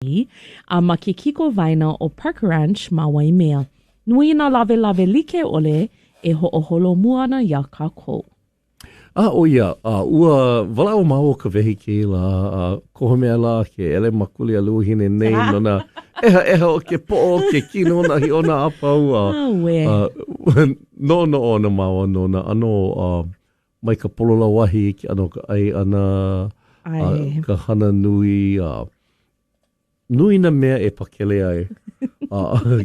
ma ke kiko vaina o Park Ranch ma Waimea. Nui na lave like ole e ho'oholo muana ya kako. Ia, ua wala o mau ka vehi ke la, koho mea la ke ele makuli a luhine nei no na eha o ke po ke kino na hi o na apau. No o na mau no na ano mai ka polola wahi ki ano ka ai ana ka hana nui nui na mea e pakele ai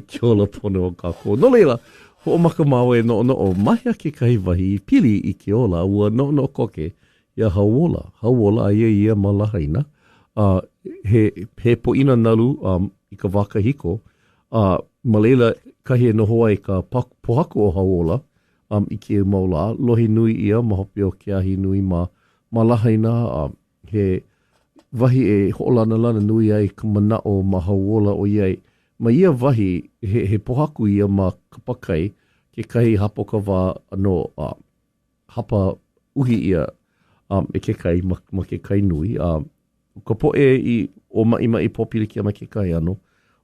ki ola pono o kako. No leila, ho o maka mau e no o mahia ke kahi wahi pili i ke ola ua no koke ia hauola ai ia malahaina. He po ina nalu i ka waka hiko. Ma leila kahi e noho ai ka pohaku o hauola i ke maula. Lohi nui ia mahopi o ke ahi nui ma lahaina. He wahi e ho'olana lana nui ai ka manao ma hauola o iai. Ma ia wahi, he pohaku ia ma kapakai, ke kahi hapo ka wā ano hapa uhi ia e ke kai ma ke kai nui. Ka po e o mai popili kia ma ke kai ano,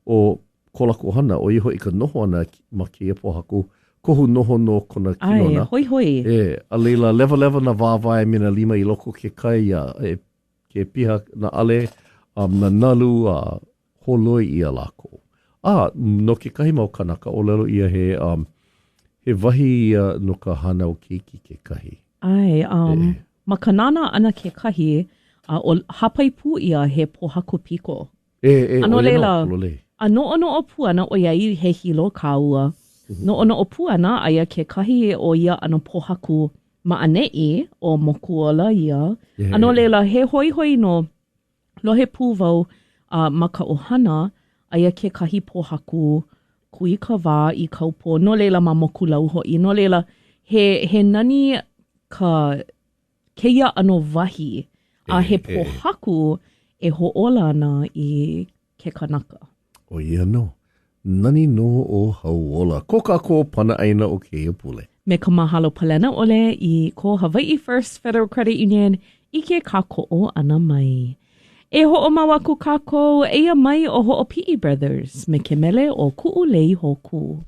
o kolako hana, o iho i ka noho ana ma ke pohaku, kohu noho no kona kinona. Ai, hoi. A leila lewa na wāwai mina lima i loko ke kai ke piha na ale, na nalu holoi ia lako. No ke kahi mau kanaka o lelo ia he wahi no ka hana o keiki ke kahi. Ai, ma kanana ana ke kahi, o hapai pu ia he pohaku piko. Ano leila, ano o puana o iai he hilo kaua. No o puana aia ke kahi o ia ano pohaku maanei o mokuola ia. Ano leila, he hoi no lohe pūvau ma ka ohana, aia ke kahi pohaku kui ka wā i kaupo. No leila ma moku lau hoi. No leila he nani ka keia ano wahi a he pohaku e ho'ola ana i ke kanaka. O ia no. Nani no o hauola. Ko kako pana aina o ke pule. Me ka mahalo palena ole i ko Hawaii First Federal Credit Union i ke kako o ana mai. E ho'o mawaku kako eia mai o ho'o P.E. Brothers me ke mele o ku'ulei hoku.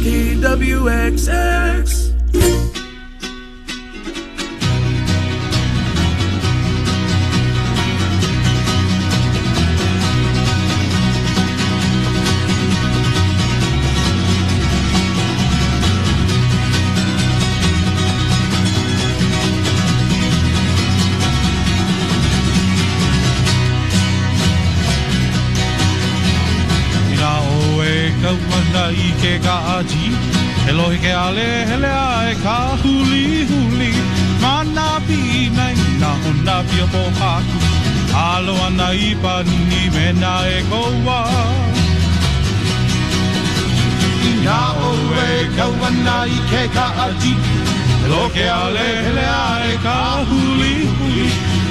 KWXX. I ke ka aji, he Lohi ke ale hele ai ka huli huli mana pinai na hona pia po haku alo ana I pani me na e koa Ia oe kauana I ke ka aji Lo ke ale hele ai ka huli huli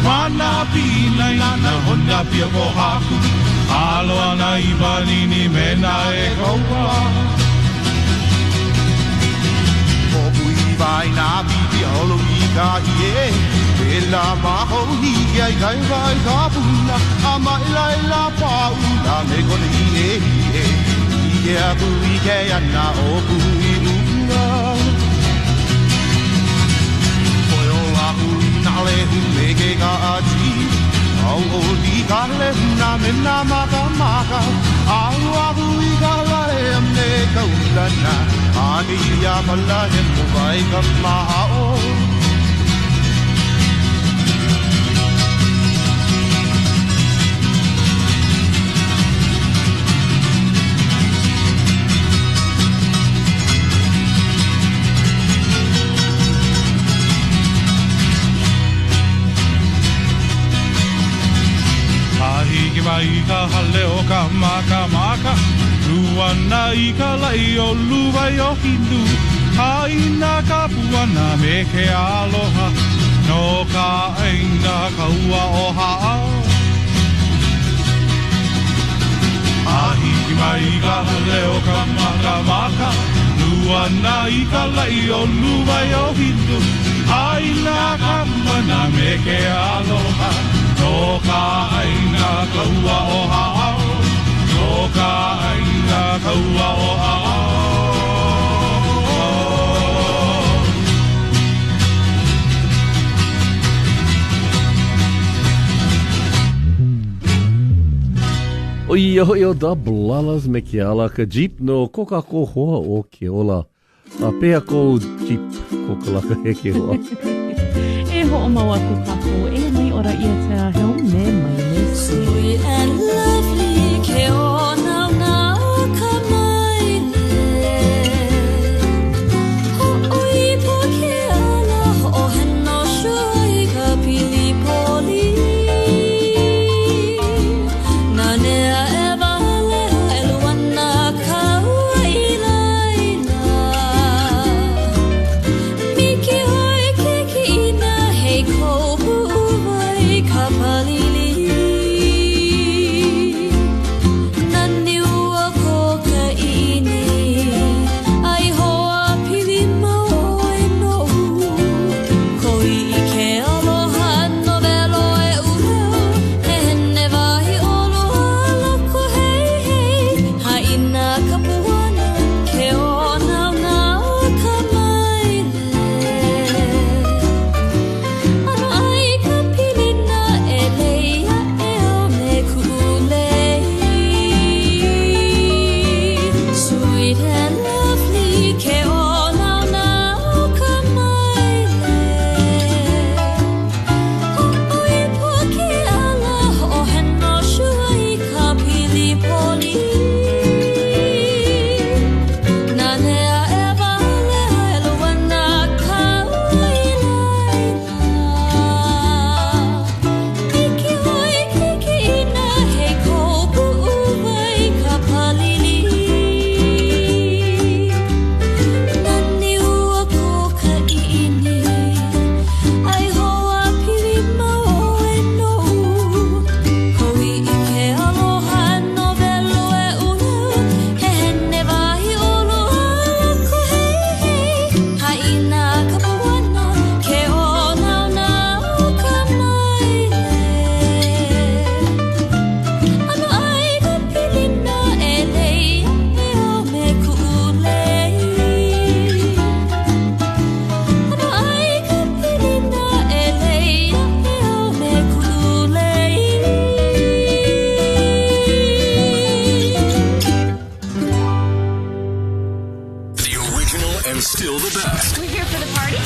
mana pinai na hona pia po haku alo ana I pani me na e koa Vai na bibi olo I ka ie Ela maho ni ai kai vai ka puna Ama ila pauna me kone ie Ie a pui ke ana o pui una Koe o a pui na le me ke ka aji Au o di ka le na me na maka maka Au a pui ka lae me kaulana Ani ia mala he mo vai ka mahao Ahi ki vai ka hale o ka maka maka Luana I ka lai o luwai o hindu Haina ka puana me ke aloha No ka aina ka ua o haa Ahi ki mai ka leo ka maka maka Luana I ka lai o luwai o hindu Haina ka puana me ke aloha No ka aina ka ua o haa No ka aina ka ua o haa O ia hoi o da blalas me ke ala ka jeep no koka ko hoa o ke ola. A pea ko jeep ko ka laka he ke hoa. E ho o maua ku kako e mai ora ia te a heo me mai me se. Sweet and lovely ke o nau nau ka mai le. Ho oi po ke ala ho heno shui ka pili poli.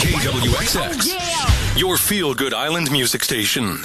KWXX, your feel-good island music station.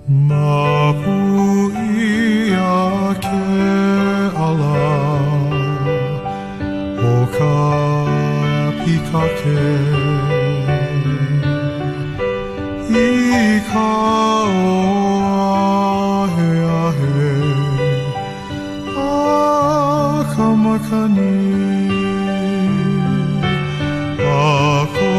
Mapuia ke ala o ka pikake I ka ahe ahe a ka makani a ko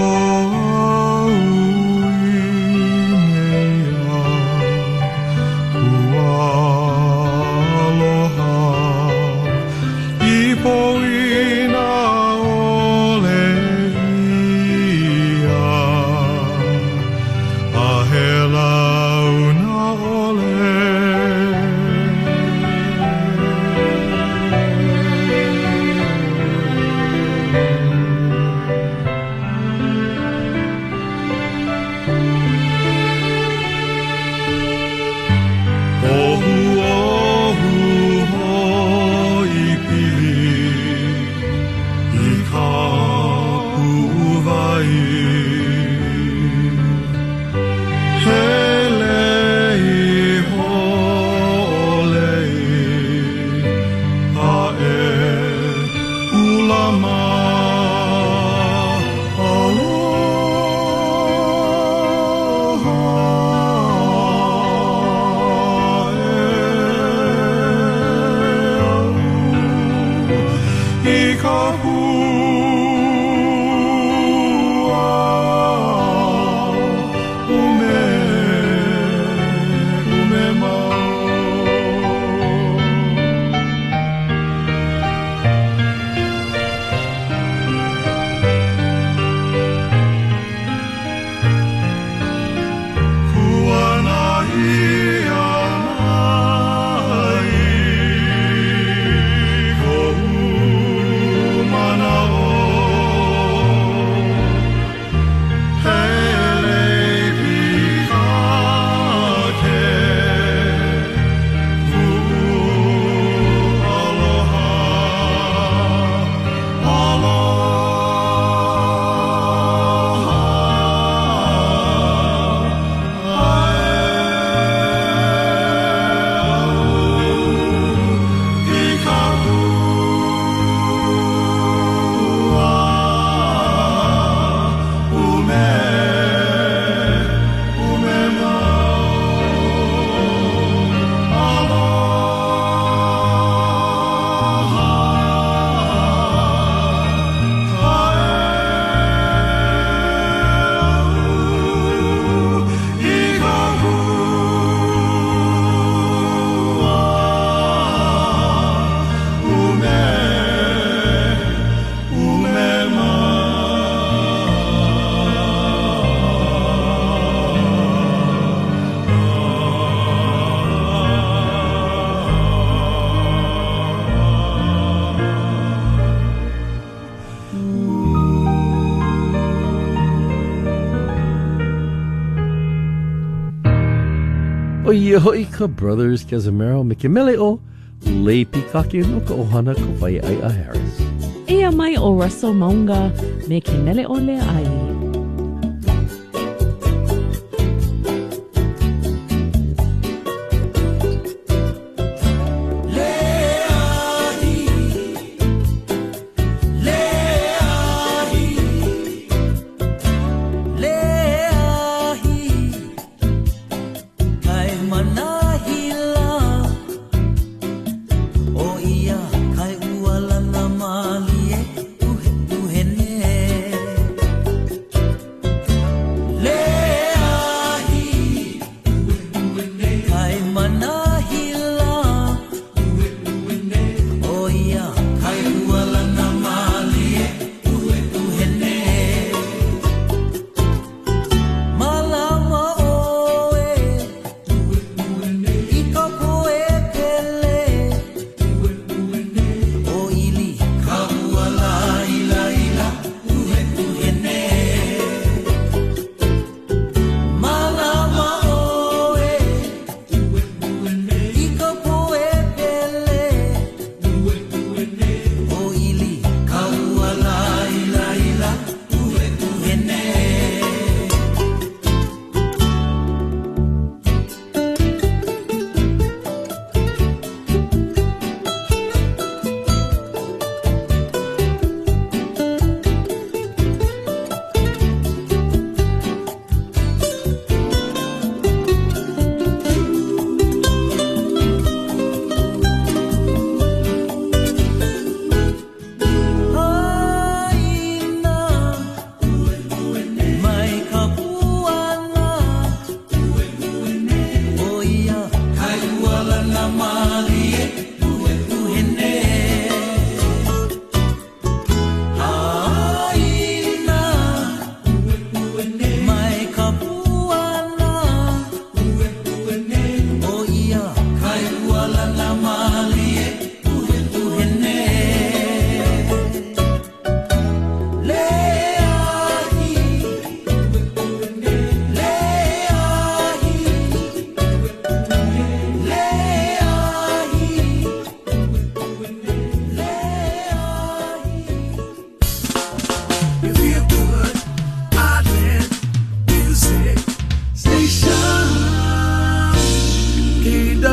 Oika Brothers Casimiro Mikimeleo Le Pikake no ka ohana ko vai ai a Harris. Ea mai o Russell Maunga me ke mele o le ai.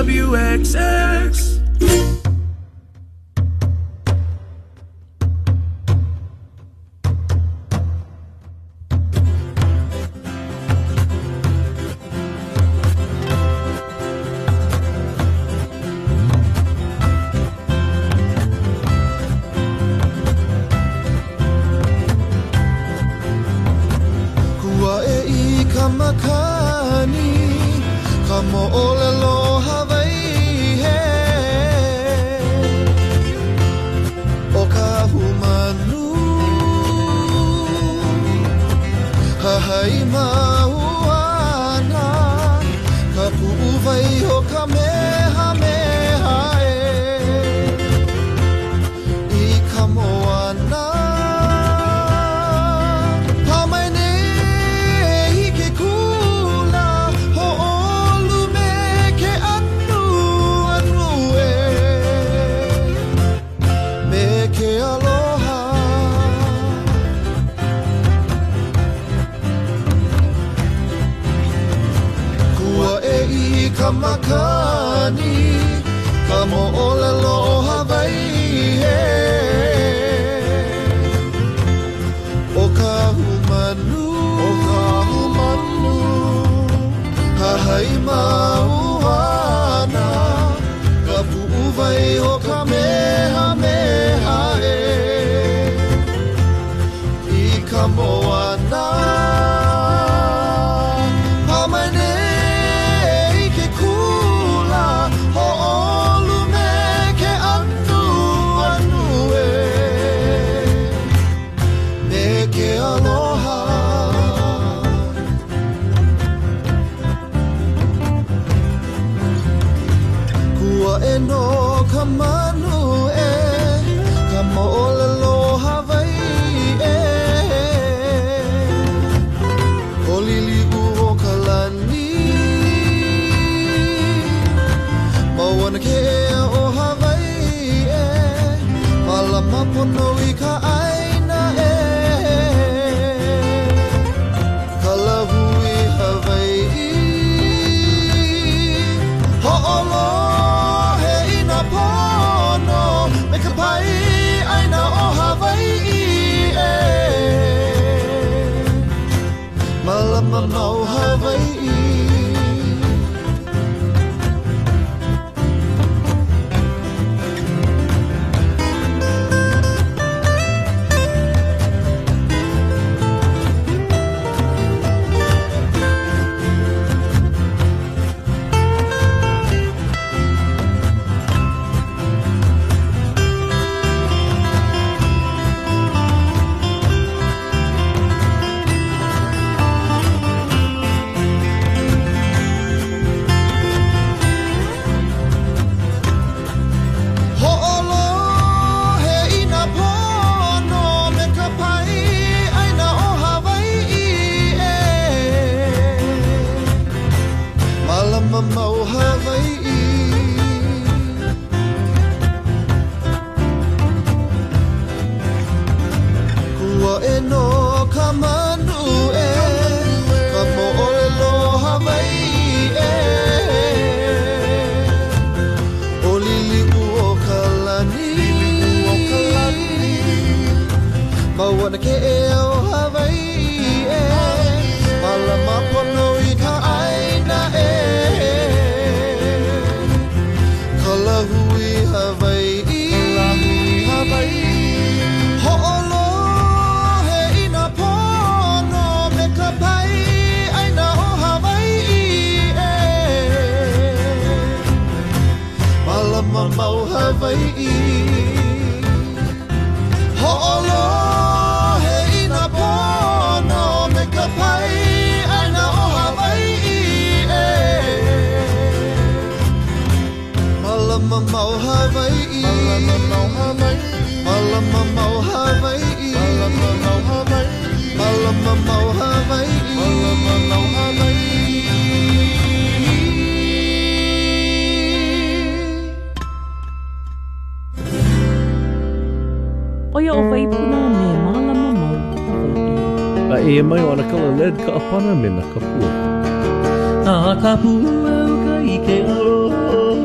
KWXX. Oia o waipuna me malama mau Hawaii. E mai o ana kala led ka apana me na kapua. A kapua o ka ike aloha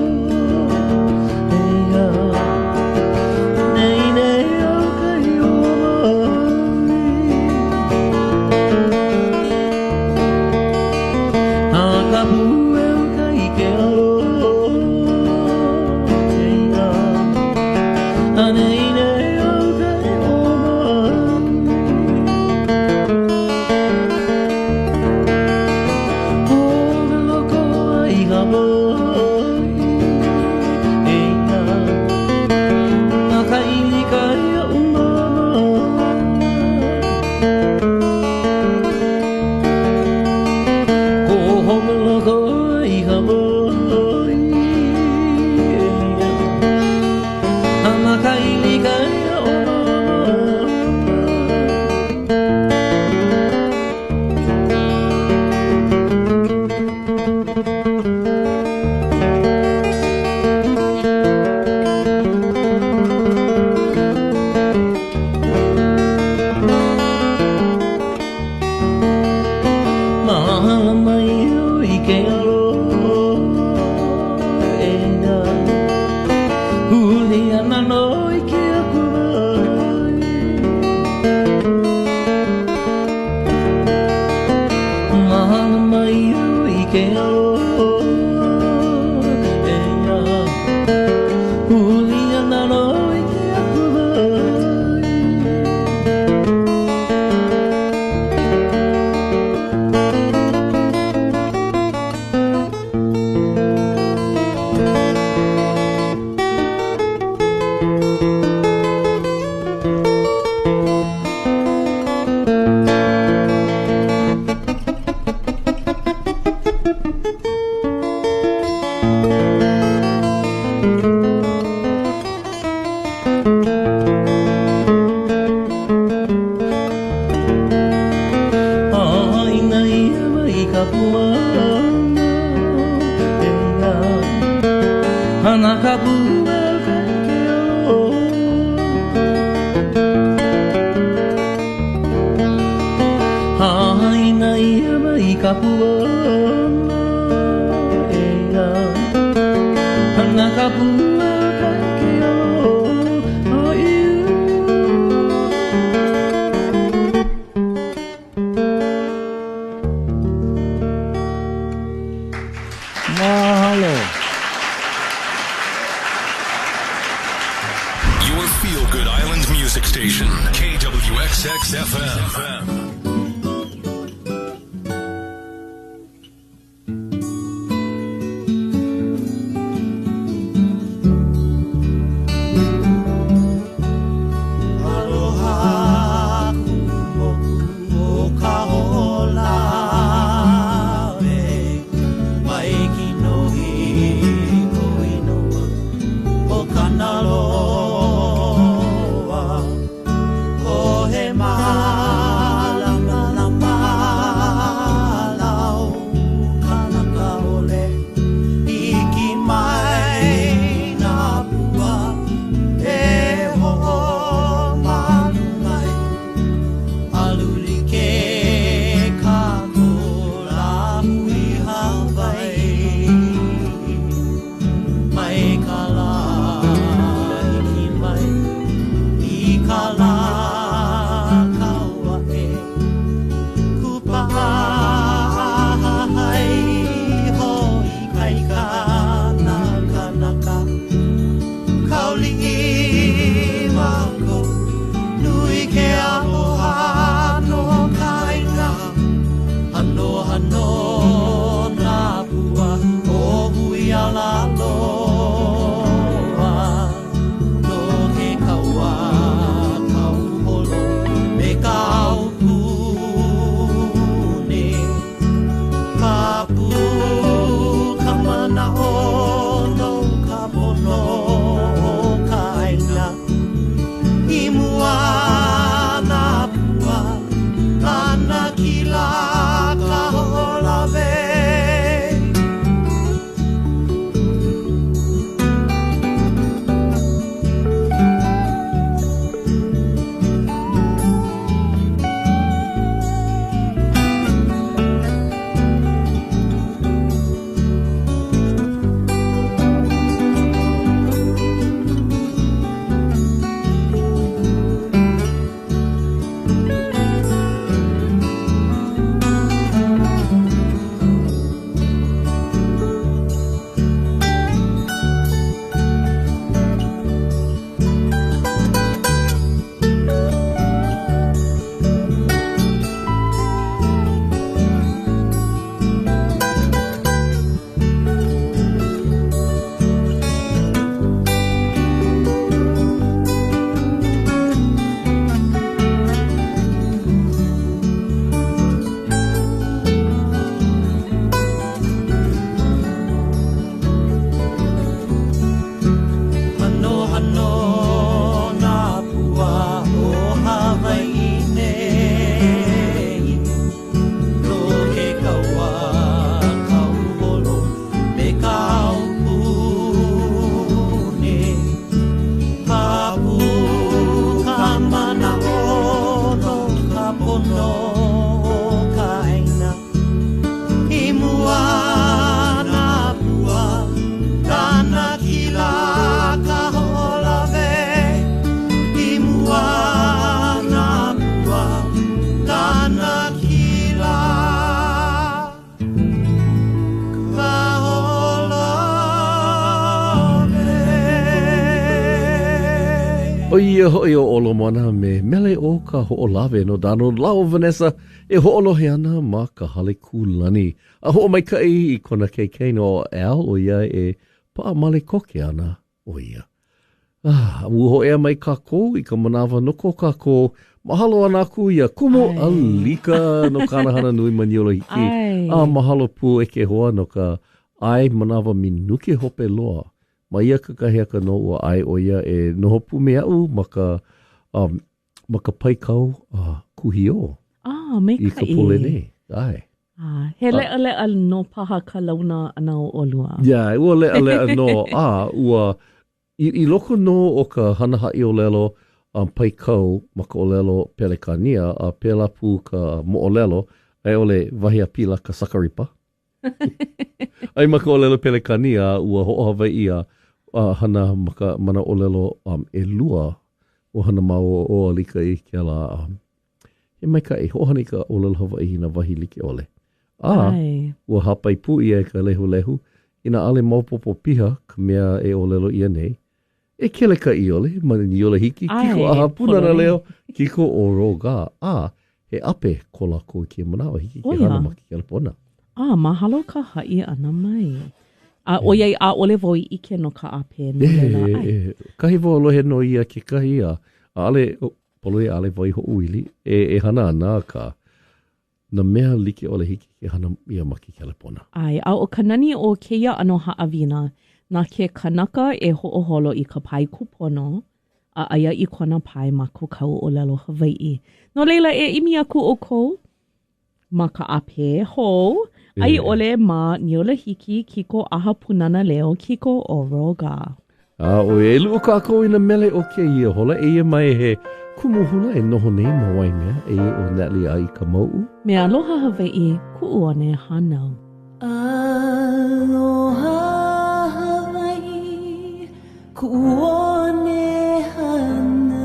Your feel-good island music station, KWXX FM. O ia hoi o olo mana me mele o ka ho'olawe no dano lao Vanessa e ho'olohe ana ma ka hale kulani. A ho'o mai kai I kona keikei no Al o ia e paa male koke ana o ia. Uho ea mai kako I ka manawa noko kako. Mahalo ana aku ia kumo alika no kanahana nui maniolo hiki. Mahalo pu e ke hoa no ka ai manawa minuke hope loa. Ma ia kakahi aka no ua ai o ia e noho pu me au ma ka paikau kuhio. Me I ka pole nei. Ai. He lea no paha ka launa ana o olua. Ua lea no. Ua I loko no o ka hanahai o lelo paikau ma ka o lelo pelekania a pela pu ka mo o lelo ai ole wahi a pila ka sakaripa. Ai ma ka o lelo pelekania ua ho'o Hawaii a hana maka mana o lelo e lua o hana mau o alika I ke ala he mai ka e ho'ohani ka o lelo Hawaii na wahi like ole. Ua hapai pu ia ka lehu ina ale maupopo piha ka mea e o lelo ia nei. E kele ka I ole, ma ni ole hiki, kiko aha punana leo, kiko o roga. He ape ko la ko ki manawa hiki ke hana maki ke pona. Mahalo ka hai ana mai. O iei a ole voi ike no ka ape no lela ai. Kahi vo lohe no ia ke kahi ale, polo ia ale voi ho uili, e hana ana ka na mea like ole hiki ke hana ia maki ke pona. O kanani o keia ano haawina, na ke kanaka e ho'oholo I ka pai kupono, a aia I kona pai ma ko kau o lelo Hawaii. No leila e imi aku o kou, ma ka ape hou, ai ole ma niola hiki kiko aha punana leo kiko o roga. O e lu ka ko ina mele o ke ia hola e ia mai he kumuhula e noho nei mawai mea e o Natalie ai ka mau. Me aloha Hawaii ku uane hanau. Aloha Kuone hanau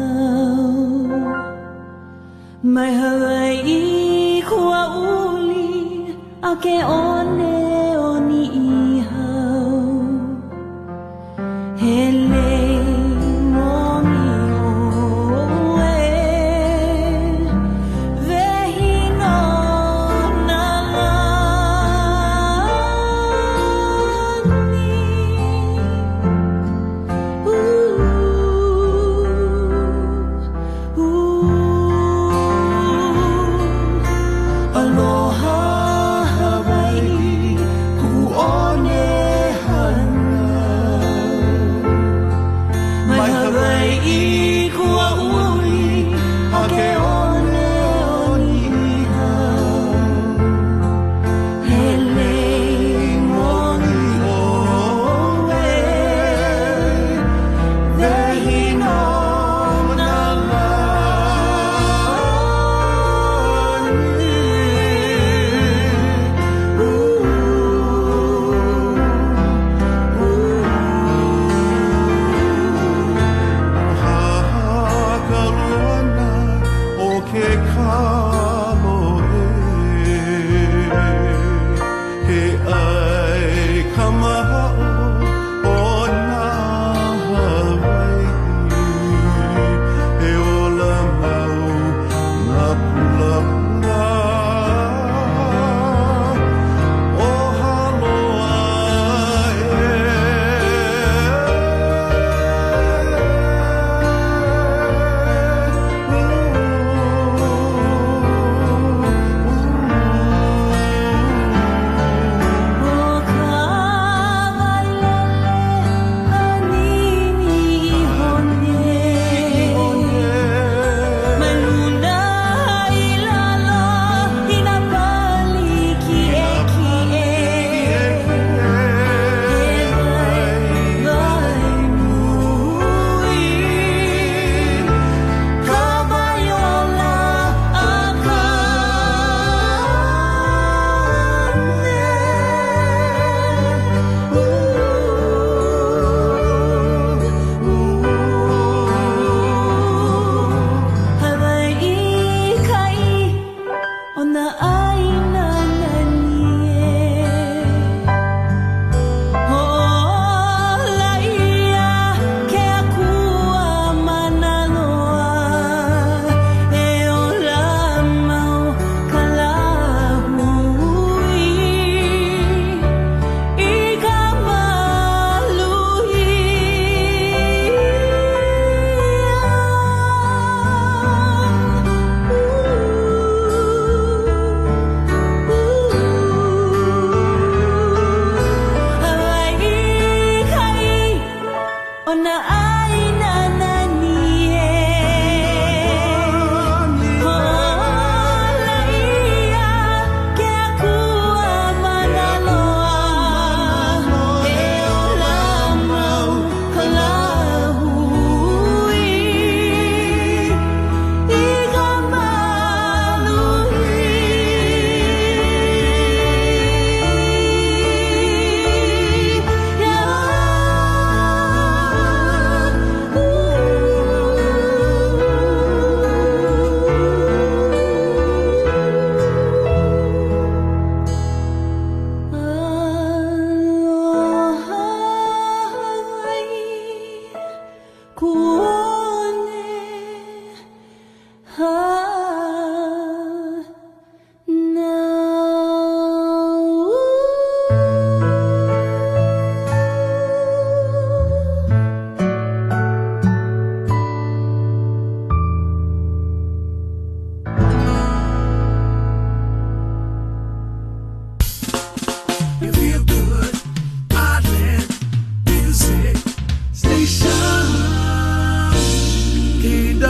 Mai Hawaii kua uli A ke one o ni I hau He lei mo mi hoe Vehi no na la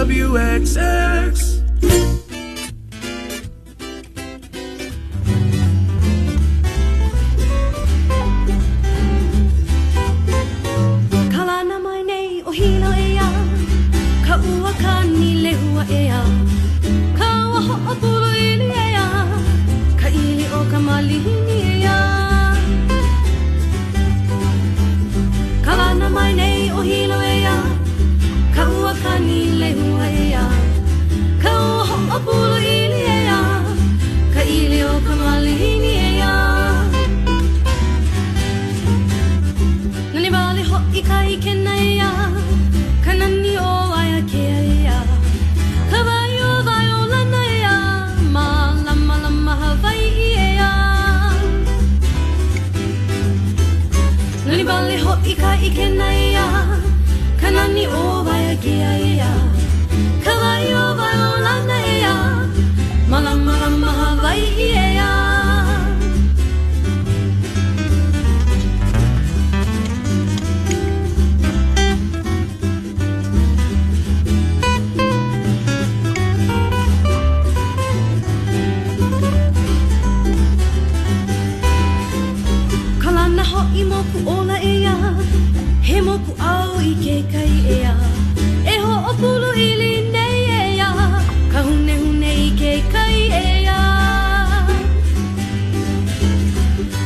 KWXX. Kalana mai nei o hilo ea, ka ua ka ni lehua ea, ka waho o pulu ili ea, ka ili o ka malihini ea. Kalana mai nei o hilo ea, ka ua ka ni lehua ea, ka waho o pulu ili ea, ka ili o ka malihini ea. Nani vale ho ika ike na ea, ka nani o aia ke ea, ka vai o lana ea, ma lama Hawaii ea. Nani vale ho ika ike na ea, ka nani o aia ke ea, ka vai o lana ea, ma lama Hawaii ea. Kalana ho'i moku ola ea, he moku au i ke kai ea, e ho'opulu ili nei ea, ka hune i ke kai ea.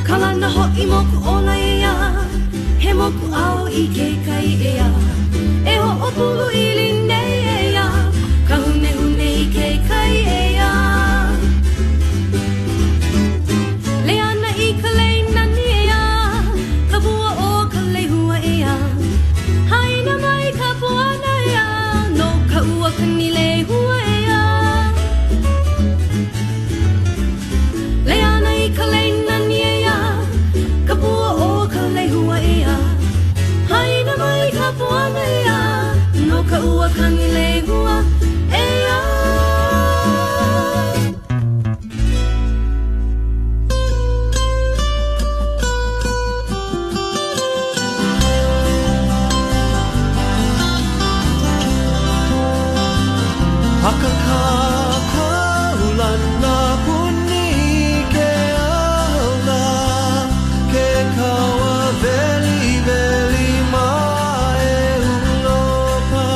Kalana ho'i moku ola ea, he moku au i ke kai ea, e ho'opulu ili nei ea, ka hune i ke kai ea. Leana i ka lei nani ea, ka bua o ka lehua ea, haina mai ka puana ea, no ka ua ka ni lehua ea. Leana i ka lei nani ea, ka bua o ka lehua ea, haina mai ka puana ea, no ka ua ka ni lehua ea. Hakakaulana puni ke aula, ke kaua veli mai ulopa.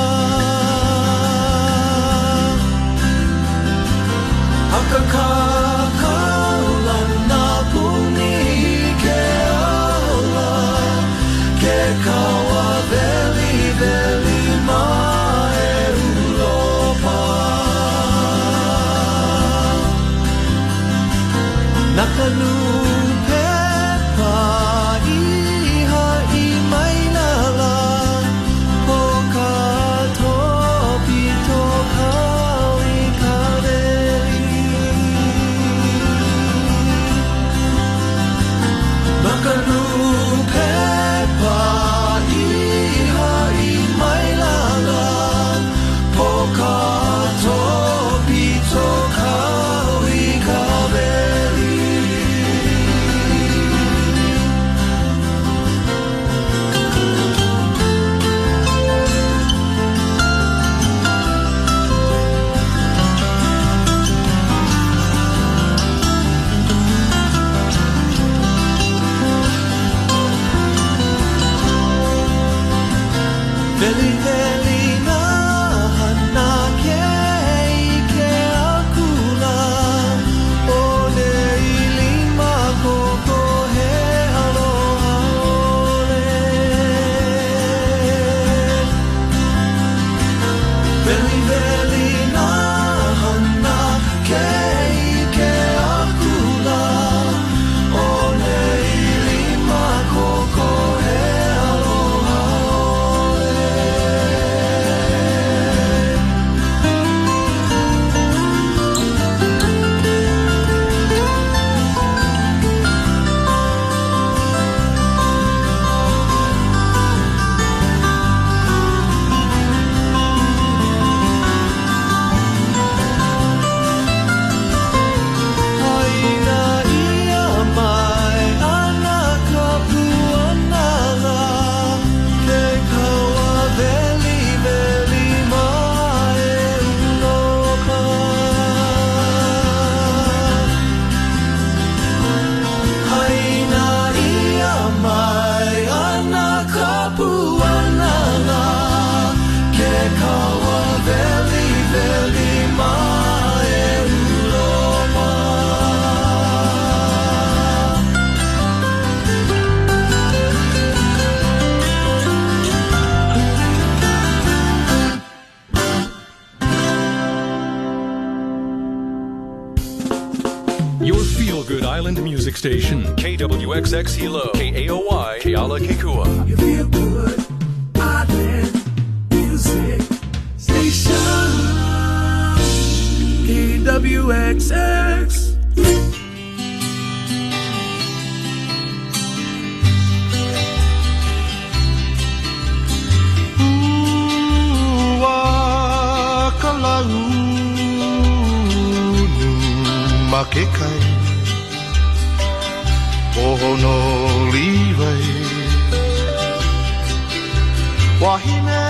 Veli veli na hana ke ke akula o ne ilima koko he aloha ole Veli veli na hana ke akula o ne ilima koko he aloha Haina ia mai ana ka puanala ke kaua veli veli mai uloka Haina ia mai ana ka puanala ke kaua veli veli mai uloka Your feel-good island music station, KWXX Hilo, KAOY, Keala Kekua. You feel good, island music station. KWXX. Ua kalaunu makekai Ohono liwai Wahine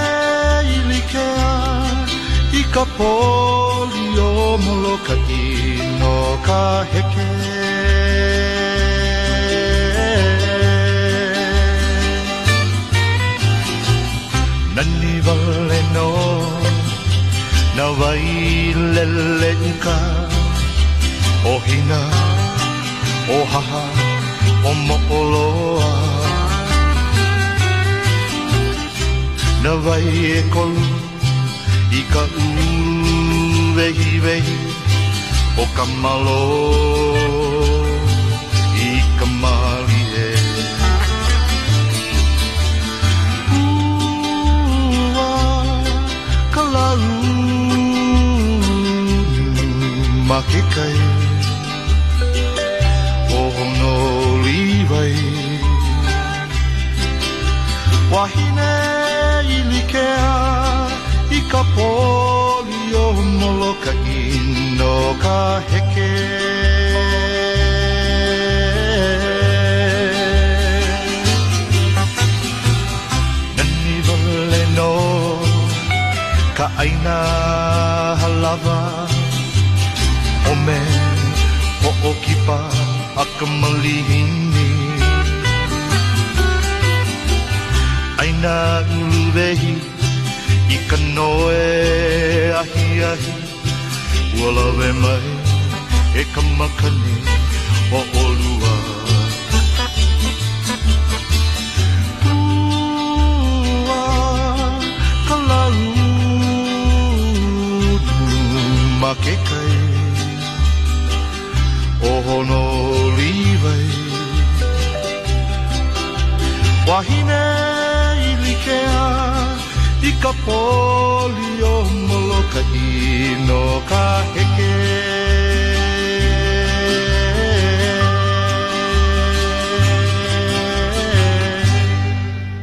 ilikea I ka poli o moloka no ka heke Nani wale no Na wai lele ka Ohina Ohaha O mo'oloa Na vai e kolu I ka uwehi wehi O ka malo I ka mali e Ua ka launu ma ke kai Ohono liwai Wahine ilikea I ka poli o moloka no ka heke Nani wale no ka aina halawa O me ho'okipa a ka malihini Aina uluwehi I ka noe ahi ahi Ua lawe mai e ka makani o olua Ua ka launu ma ke kai Ohono liwai Wahine ilikea I ka poli o moloka no ka heke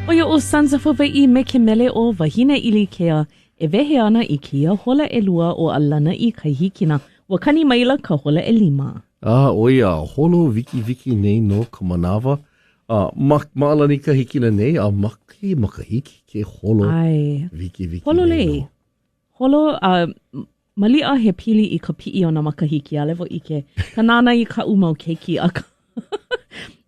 Oia o Sansafawa I me ke mele o wahine ilikea e wehe ana I kia hola e lua o alana I kaihikina wa kani maila ka hola e lima. Oia, holo wiki wiki nei no ka manawa. Maalani ka hikina nei, maki makahiki ke holo wiki wiki holo nei le. no. Holo, malia he pili I ka pii o na makahiki a levo I ke kanana I ka umau keiki a ka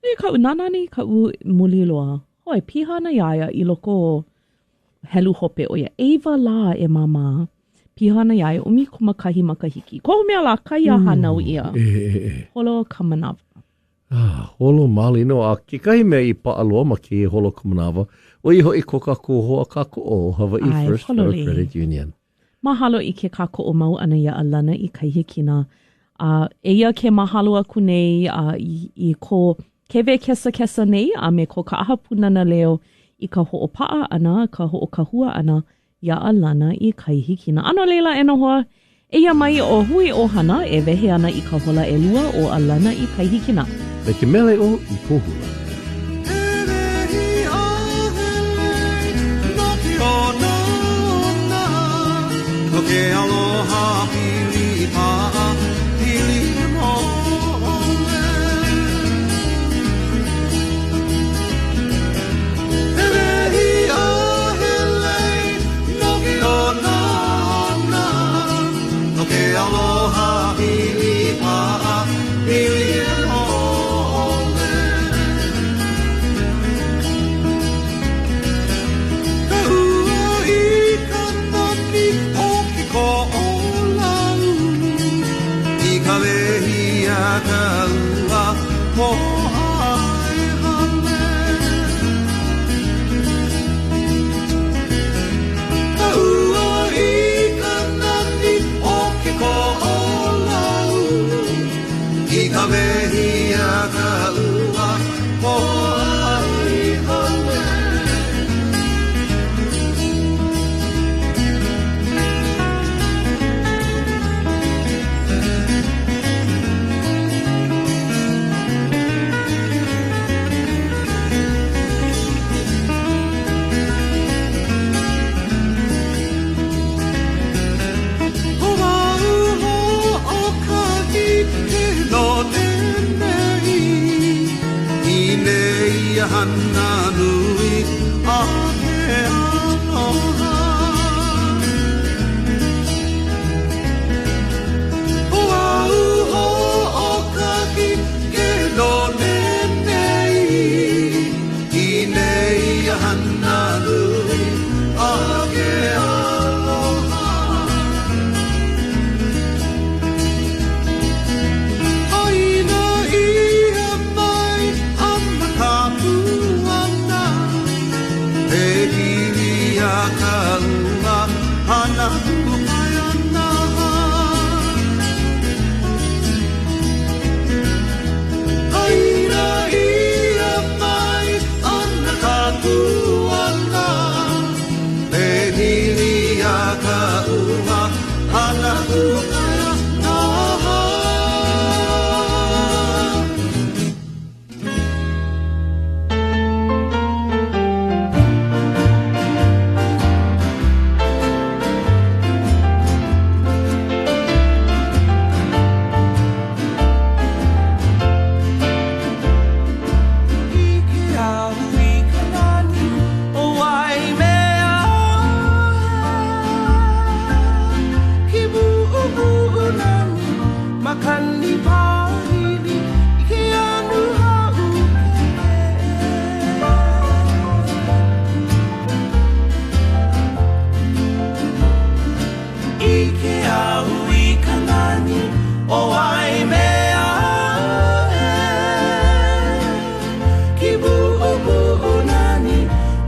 I ka nanani ka u muli loa. Hoi, pihana iaia I loko helu hope o ia. Ewa la e mama. Pihana iai, umi kumakahi makahiki. Kohu mea la kaia hanau ia. Holo kamanawa. Holo mali no a ke kahi mea I paaloa ma ke holo kamanawa. O I hoi ko kako hoa kako o Hawaii First Federal Credit Union. Mahalo I ke kako o mau ana ia alana I kaihikina. Eia ke mahalo aku nei I ko KWXX kesa nei a me ko ka aha punana leo I ka ho'opaa ana, ka ho'okahua ana ia alana I kaihikina. Ano leila e nohoa, eia mai o hui o hana e wehe ana I ka hola e lua o alana I kaihikina. Me ke mele o I kohula. Ke aloha pili pa'a, pili mo'ole. Herehi a helei, no ke o nana. No ke aloha pili pa'a, pili mo'ole. Ka ua I ka nani o ko olau I ka wehi a ka ua mo ai hale Ka ua I ka nani o ke ko olau I ka wehi a ka ua mo ai hale Hana nui a ke aloha Uau ho o kaki ke no nenei I nei hana nui a ke aloha Aina ia mai ama ka puana E hiri a ka ua hana kukai ana Aina ia mai ana ka puana E hiri a ka ua hana kukai ana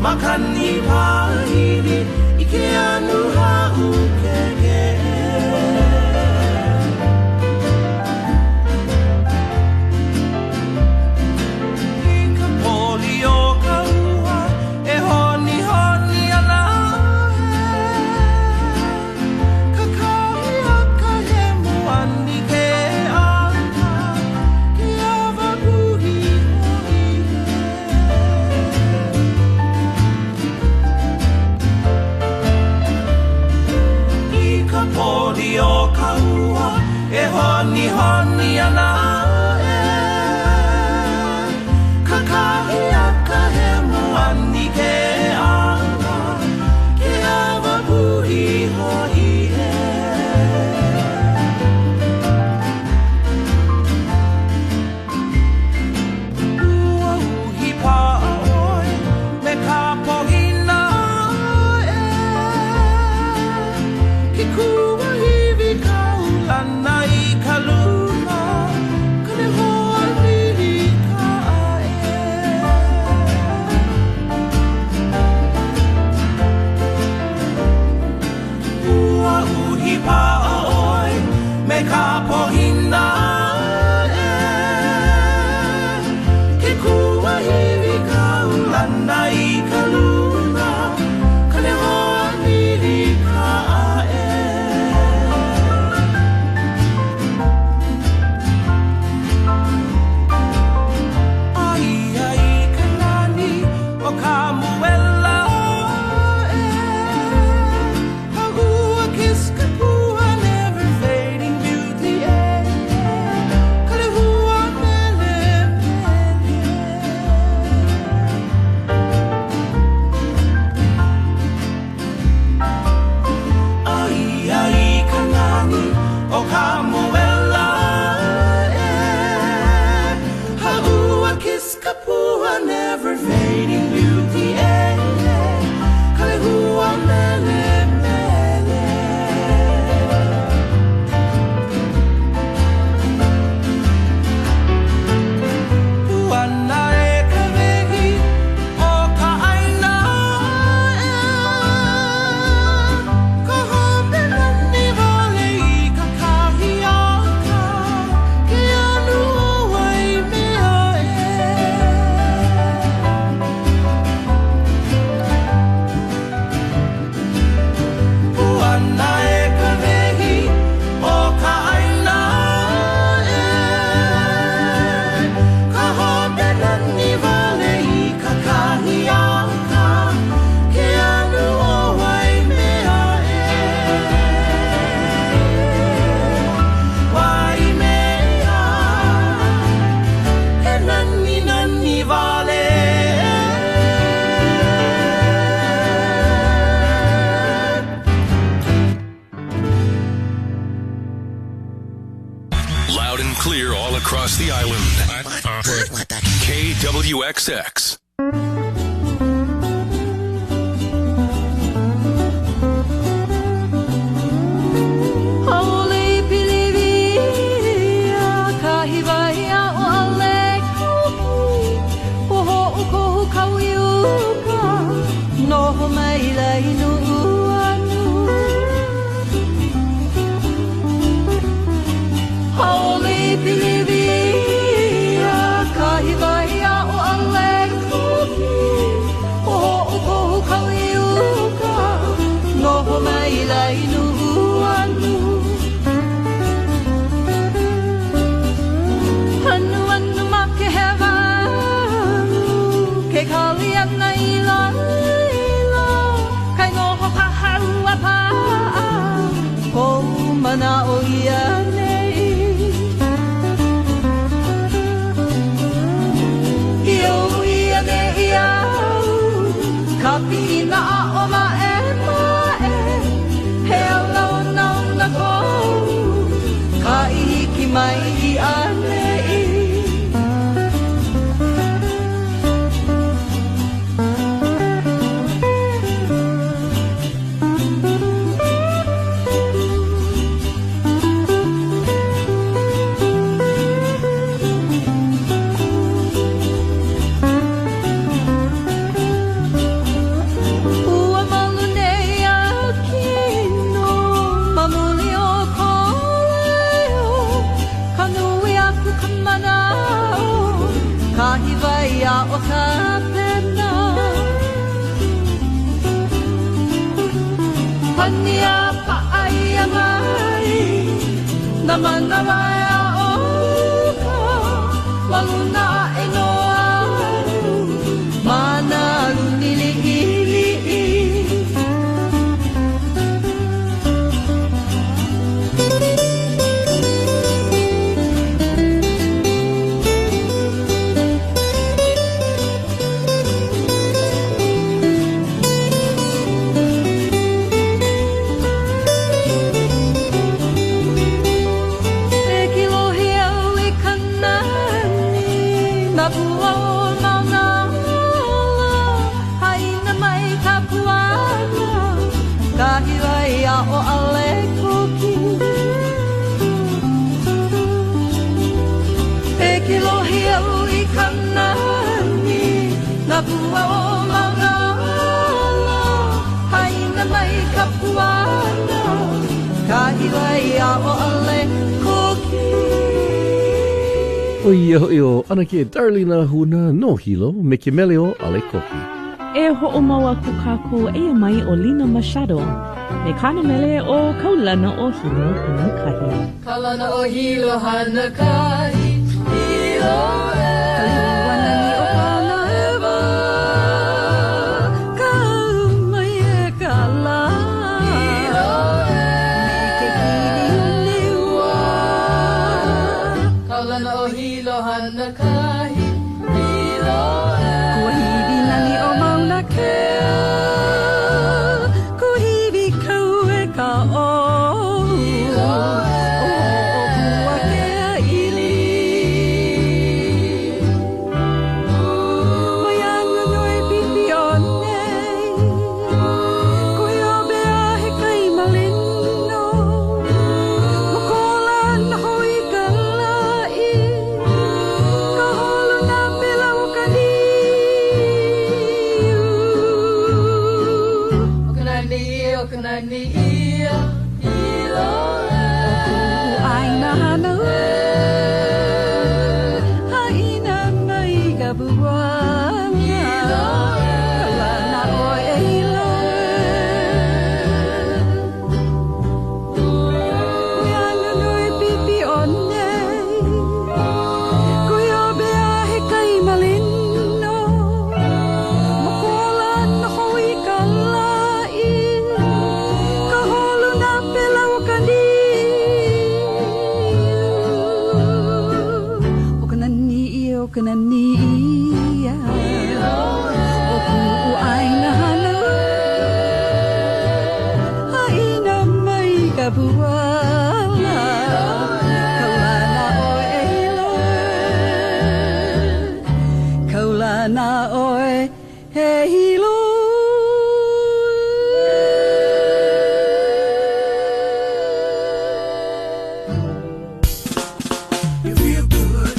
Makani pahili ike anu hau keke Ika poli o ka ua e honi honi ala Ka kahi a ka he muani ke ana Ke awa puhi hoi Pori o ka ua e honi honi ana e Ka kahi a ka he muani ke ana Ke awa puhi hoi e Ua uhi pa oi me ka pohina e Loud and clear all across the island. KWXX. Na o ia nei ia nei ia kapina o ma e he ala na na ko ka iki mai ia nei o ka pena Hania pa ai mai na mana mai o ka waluna e noa mana lunili o ale koki e kilohia ui kanani na bua o mauna haina mai kapuana kahiwai o ale koki Oi ana ke Darlina huna no hilo me ke mele o ale koki E ho'o maua ku kako e mai o Lina Machado. Me kana mele o kaulana o hilo hana kahi. Kaulana o hilo hana kahi. Hilo e. Kaluana ni o kana e wa. ni ia ilo e aina hana haina mai ka buanga kalana o e ilo yana nui pipi one kuyo bea he kai malino makola na hoi kalai ka holo na pela wakani o kanani ia o ku aina hana haina mai ka buala kaulana o eilo kaulana o e hilo You feel good,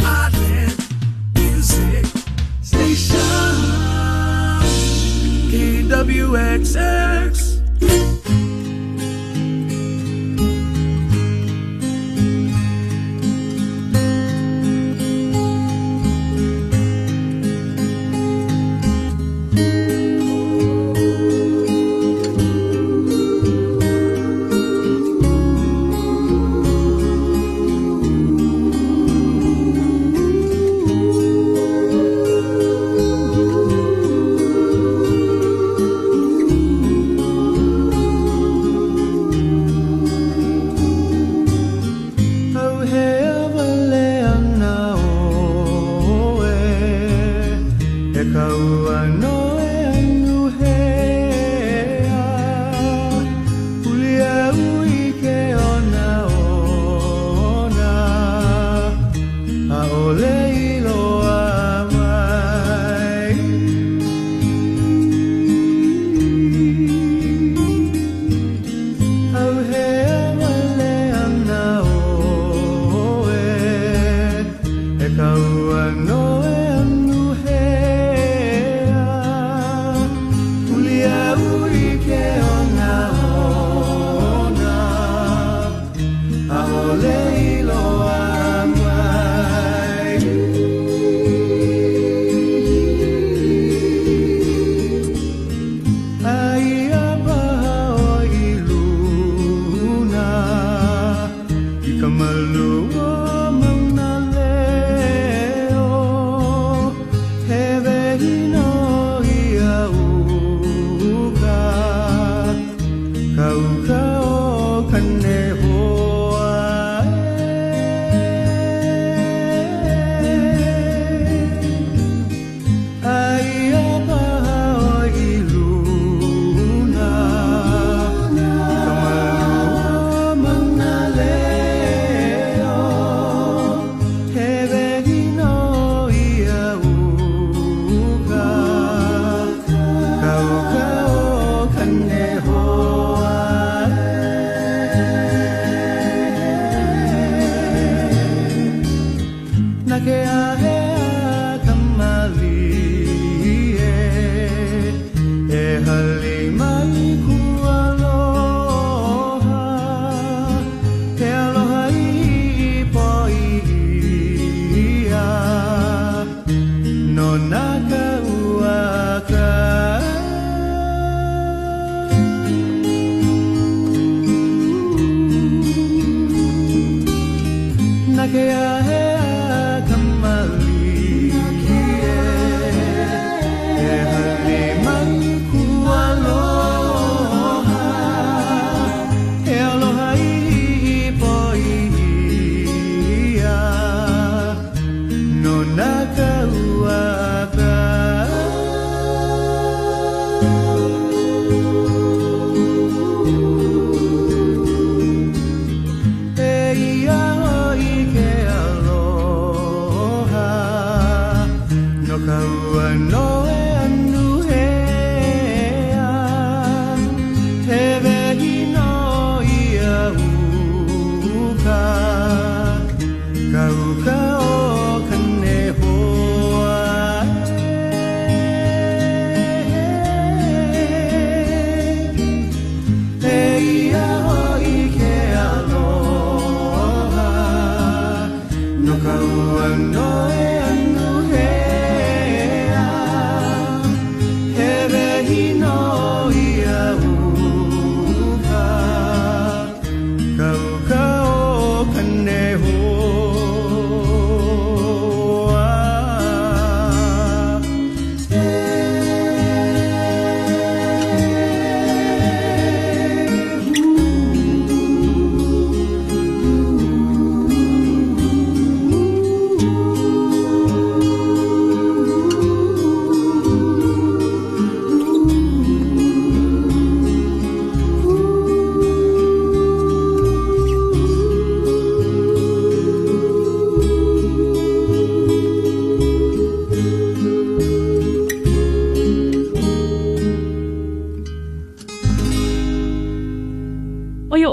Island Music Station, KWXX.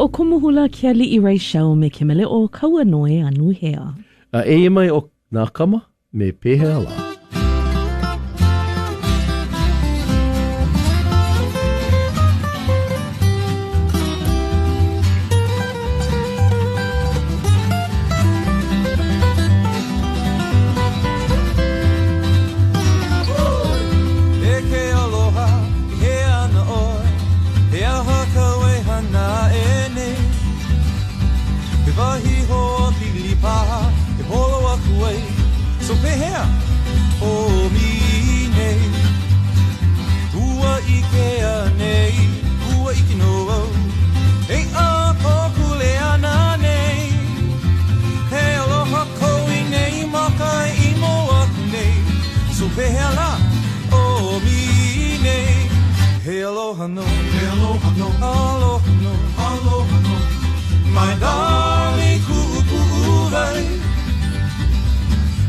O kumuhula kia li'i Rachel me ke mele o kaua noe anu hea. E mai o nā kama me pehea la. So pehea o mine Ua ikea nei Ua ikinoa Ei a pokule ana nei He aloha koe nei Makai I moa nei So pehea la o mine He aloha no He aloha no Aloha no Aloha no My darling ku'upu'uvai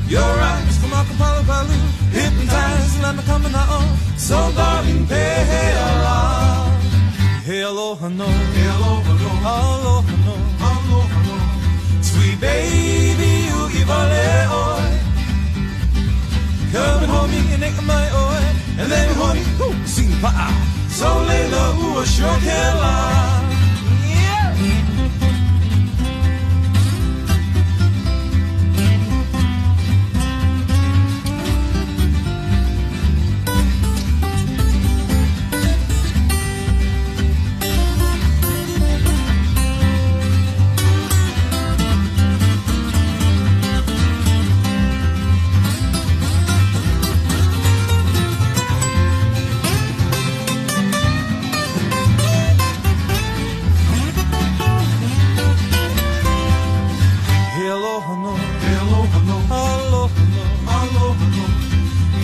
Your eyes come out Palu Palu, hypnotized and I'm coming on. So darling, pehea, hey aloha no, hey aloha no, aloha no, aloha no. Sweet baby, you ibale oi. Come and hold me and make my oi, and then hold me, sing pa'a. So Layla, ooh, sure kela.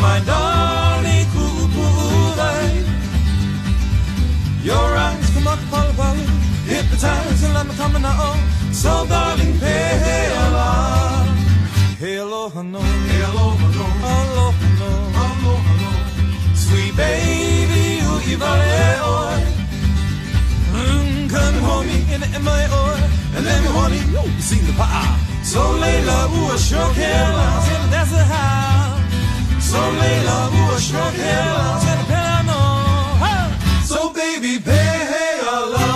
My darling ku'upu'uvai Your eyes come up Palu Palu Hypnotized and I'm coming on So darling, pehea la Hey aloha no Hey aloha no Aloha no Aloha no Sweet baby, you ibale oi Come hold me in my oi And let me hold you sing the pa'a So Layla, ooh, sure kela That's a how So Layla, ooh, sure kela Said the piano So baby, pehea la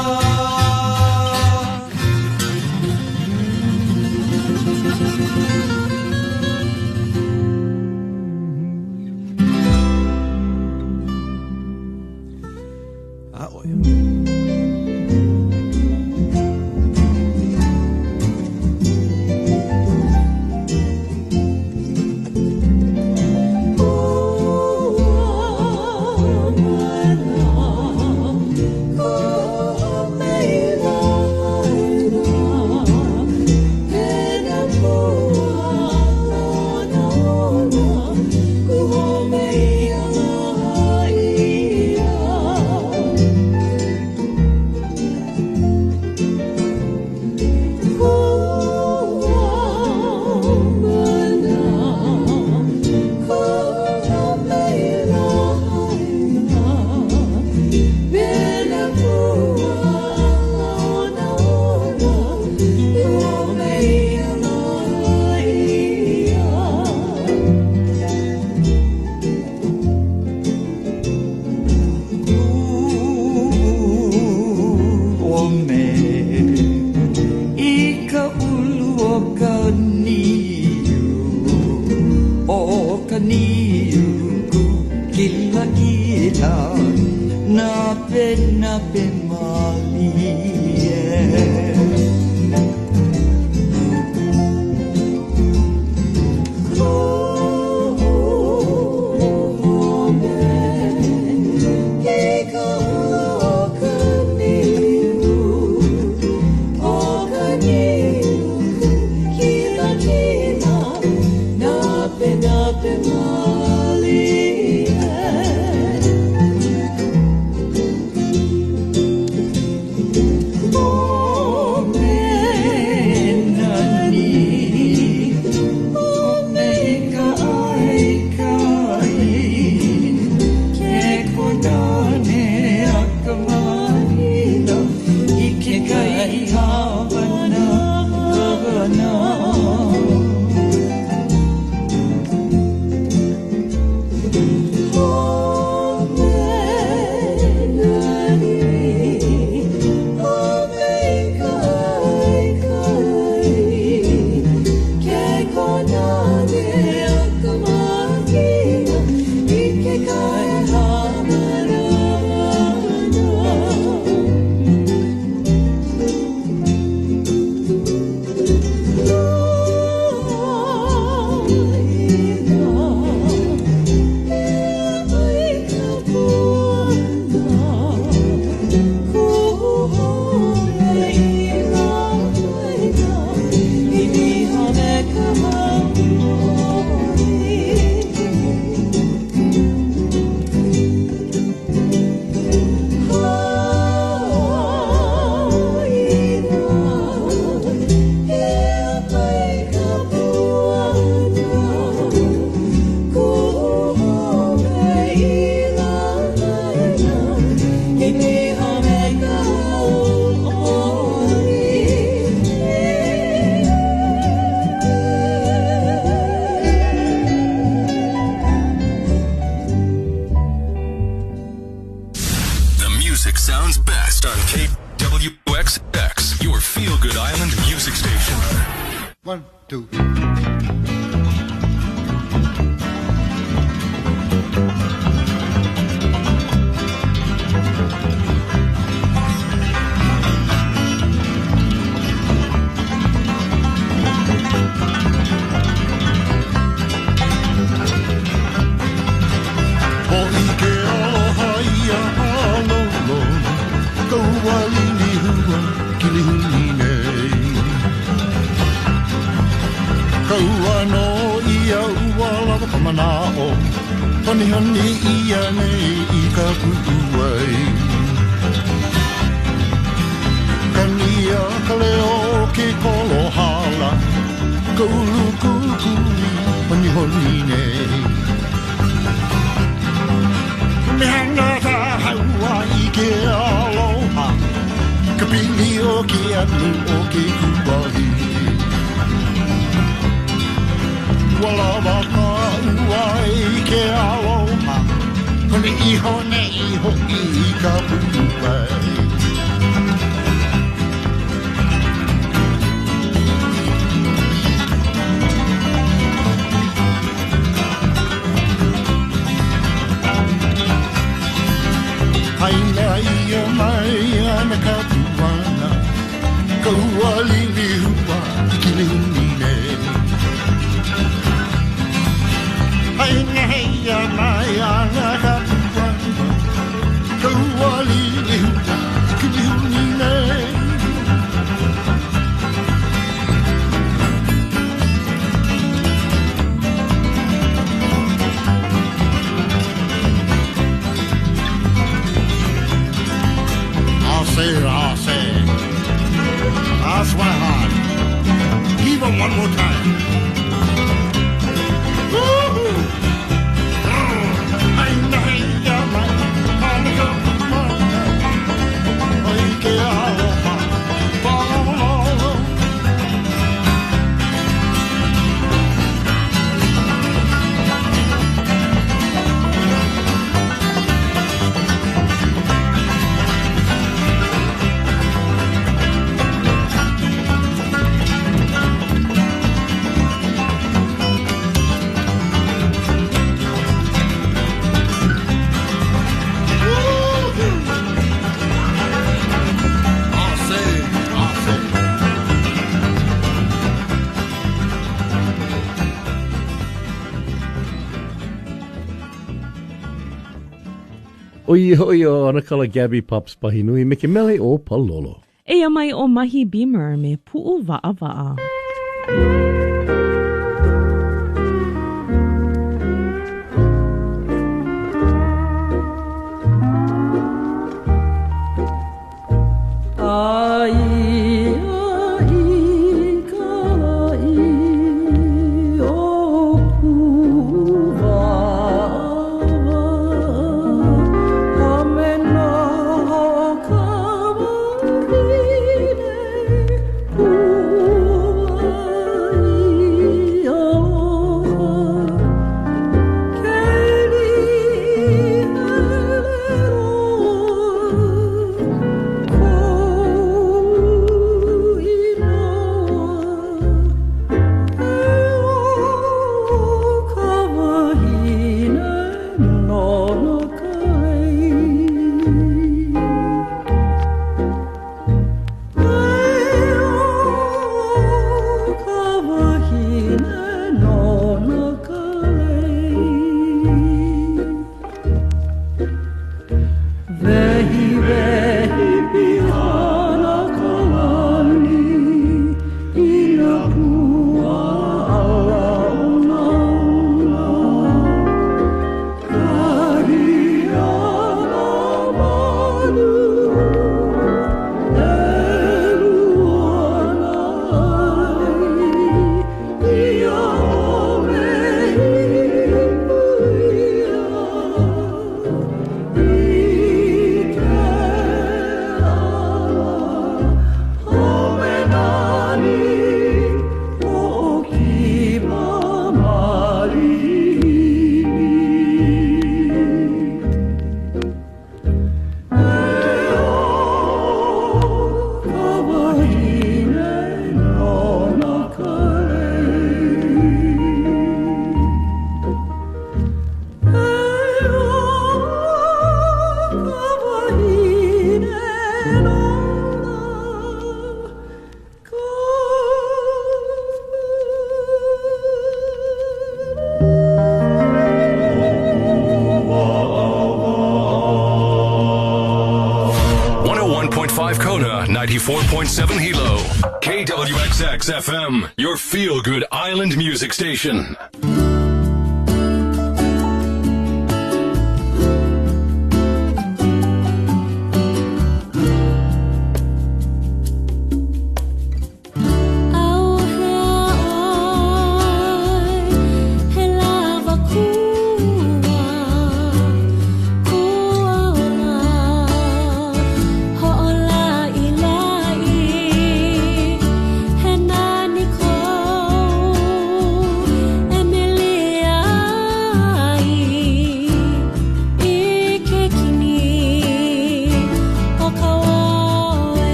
Kaniuku kila kita nape malie sounds best on KWXX, your feel-good island music station. 1, 2. Manao, honey, honey, iane, ika puuai. Kania kaleo ke kolo hala, kulu kukuli, honey, honey, ne. Mehanga ta Hawaii ke aloha, kapili o ke anu o ke kuwahi. Wala waka uai ke aloha, kone iho ne iho I ka puuai. Haina ia mai ana ka puana, kaua lili hua kilihuni nei. Haina ia mai ana ka puana, kaua lili hua kilihuni nei. I'll say, that's my heart. Even one more time. Oi o ana kala Gabby Pops pahinui me ke mele o palolo. Eia mai o Mahi Beamer me pu'u va'a. Kona, 94.7 Hilo. KWXX FM, your feel-good island music station.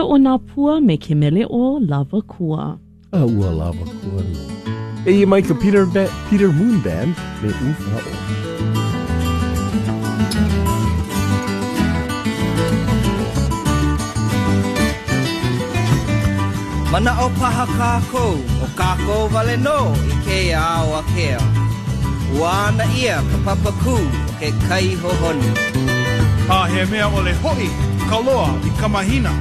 o nā pua me ke mele o lava kua. Ua lava kua no. E ia mai ka Peter Moon Band me ufa o. Mana o paha kākou, o kākou wale no, I ke ao a kea. Ua ana ia ka papaku, o ke kai hohoni. A he mea ole hoi, ka loa I ka mahina.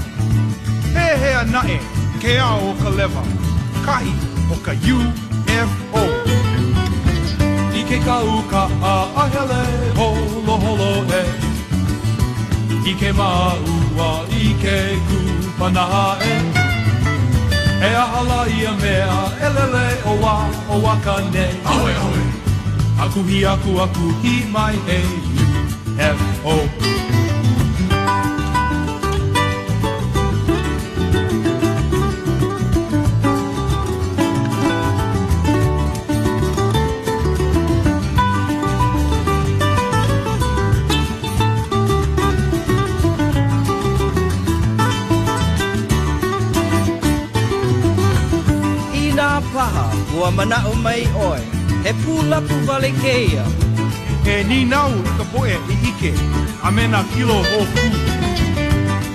He hea nae, ke ao o ka lewa, kahi o ka UFO. I ke kauka a ahele, holo holo e. I ke maua, I ke kupanaha e. E ahala ia mea, elele o waka nei. Awe, awe. Akuhi mai e UFO. Ua mana o mai oi, he pūlapu wale keia. He ni nau ka poe I ike, a mena kilo o ku.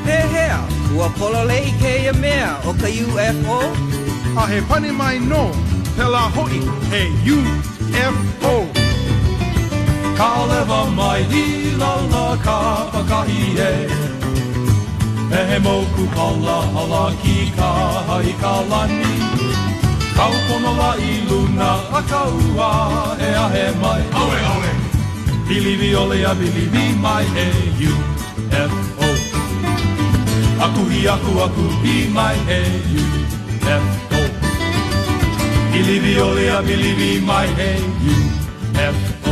He hea, ua polole I keia mea o ka UFO. A he pane mai no, pela hoi, he UFO. Ka lewa mai I lala ka pakahi e. E he moku kala ala ki ka hai ka lani. Kau pono la I luna a kaua e a he mai. Awe, awe. Bilibi ole a bilibi mai e UFO. Akuhi aku I mai e UFO. Bilibi ole a bilibi mai e UFO.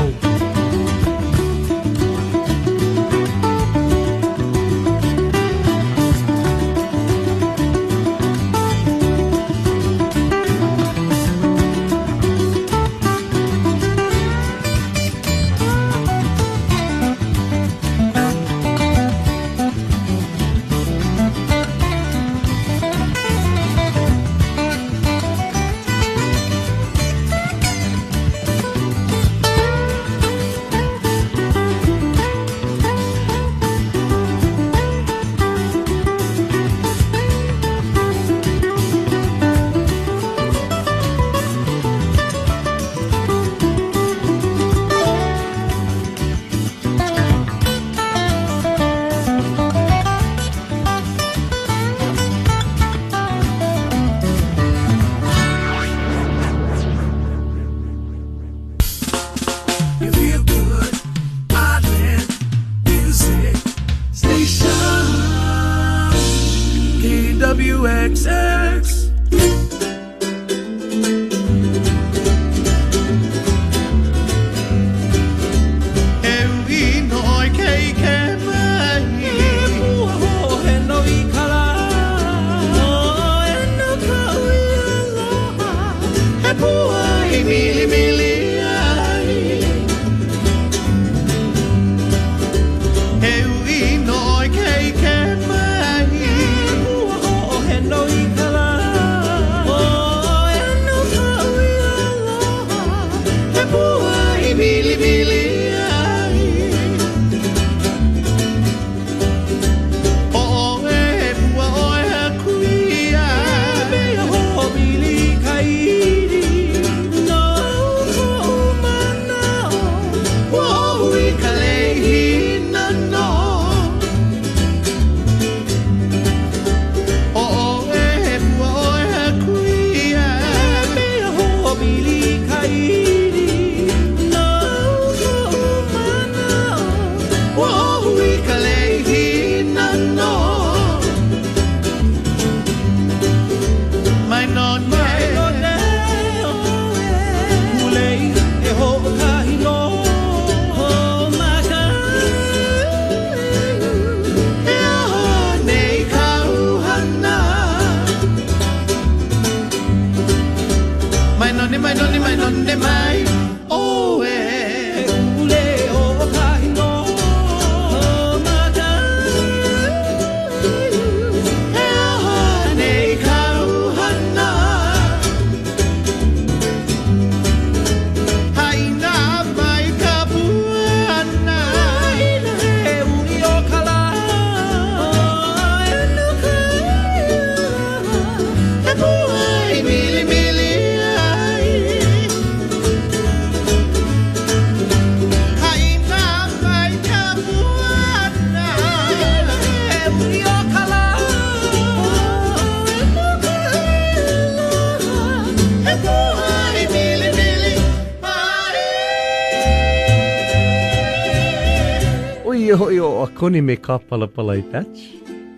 ia hoi o akoni me ka palapala I patch.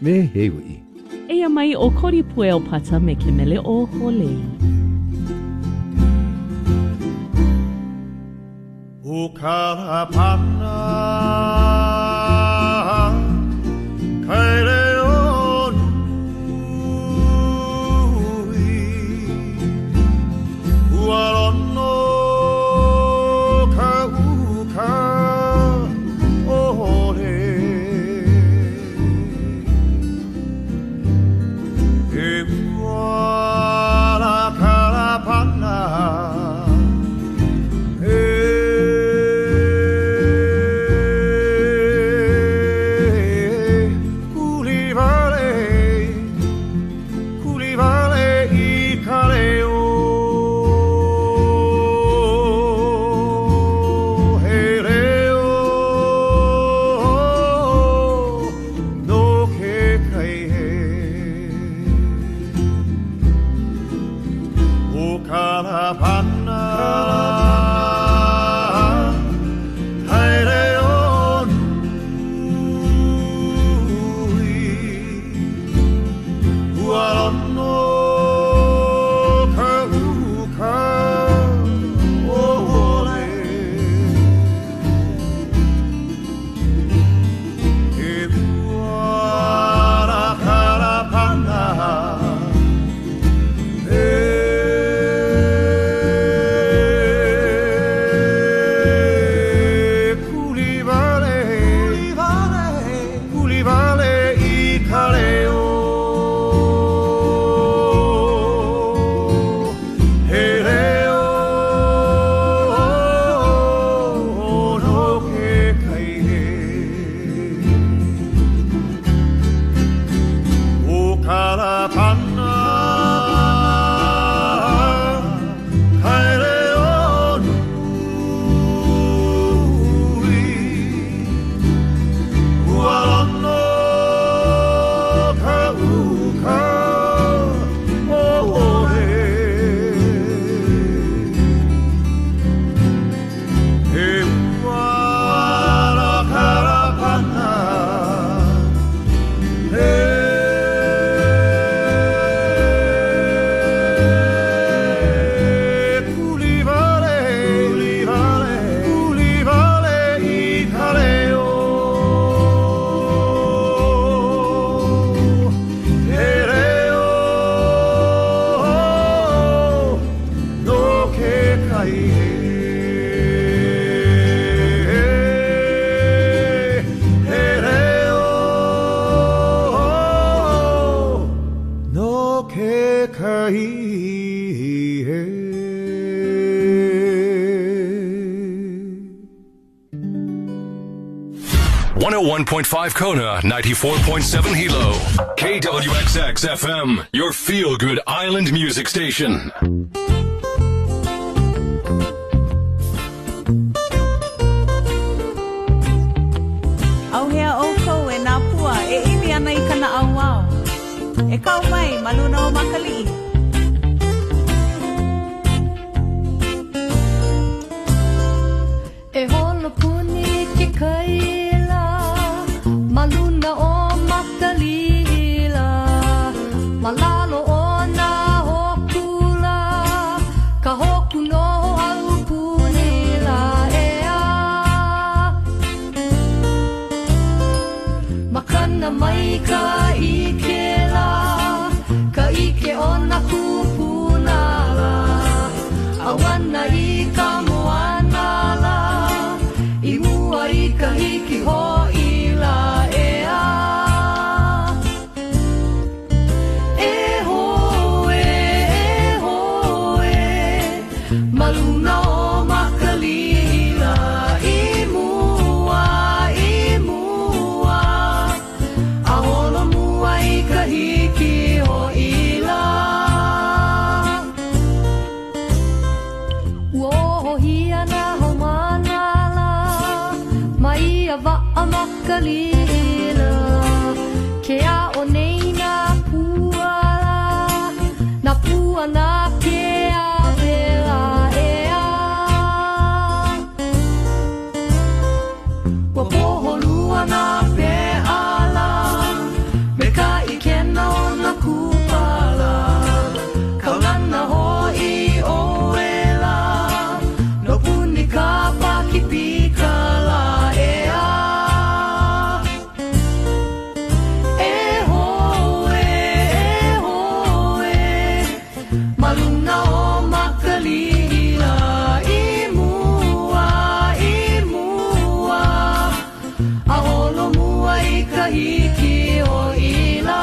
Me heiwi. Eia mai o kori pue o pata me ke mele o holei. O kalapana kaere o nui uarono ka uka ore e uara kalapana .5 Kona, 94.7 Hilo. KWXX FM, your feel-good island music station. Au hea oko e nā pua e imi ana I kana au au. E kau mai maluna o makali'i. E holo puni ke kaila maluna o makalila malalo o na hokula ka hoku no au punila ea makana mai ka ike o na kupunala awana I ka moanala I mua I ka hiki ho ila ea e hoe maluna o makalila I mua a holo mua I ka hiki ho ila uoho hia na ho manala mai a va'a makalila ke a o nei na pua na ke a vela ea wa poho lua mana pe ala me ka ike no na kupala kaulana hoi o ela no puni ka pakipika la ea e hoe maluna o makalila imua aholo mua I kahiki o ila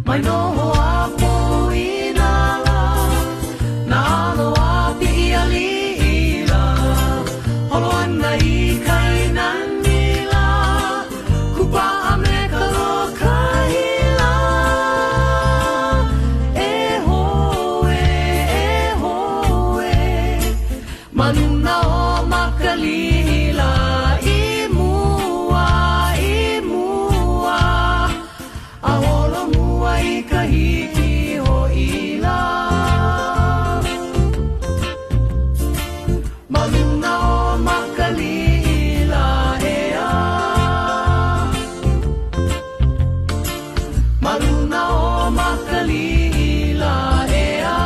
mai noho apo inala na aloha pi alila holo ana I kainanila kupa me kalokahila e hoe manuna o makalila imua aholo mua I kahiki ho ila maluna o makalila ea maluna o makalila ea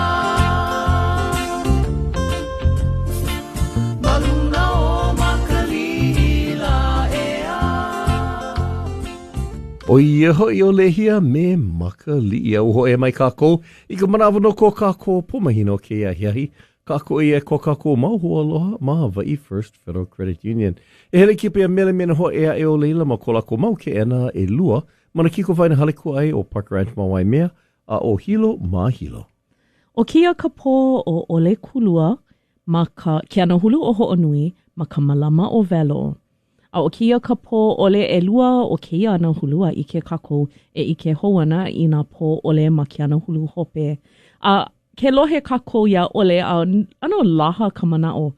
maluna o makalila ea O ia hoi o lehia me maka li au ho e mai kako. I ka manawa no ko kako pomahino ke ia hiahi. Kako i e ko kako mauho aloha ma Hawaii First Federal Credit Union. E hele kipe a mele mena ho ea e o leila ma ko lako mau ke ena e lua. Mana kiko vaina haleku ai o Park Ranch ma Waimea a o hilo ma hilo. O kia ka pō o ole kulua ma ka ke ana hulu o ho'onui ma ka malama o velo. A o kia ka pō ole e lua o kia ana hulua I ke kako e I ke hoana I nā pō ole ma ke ana hulu hope. A ke lohe kako ia ole a ano laha ka mana o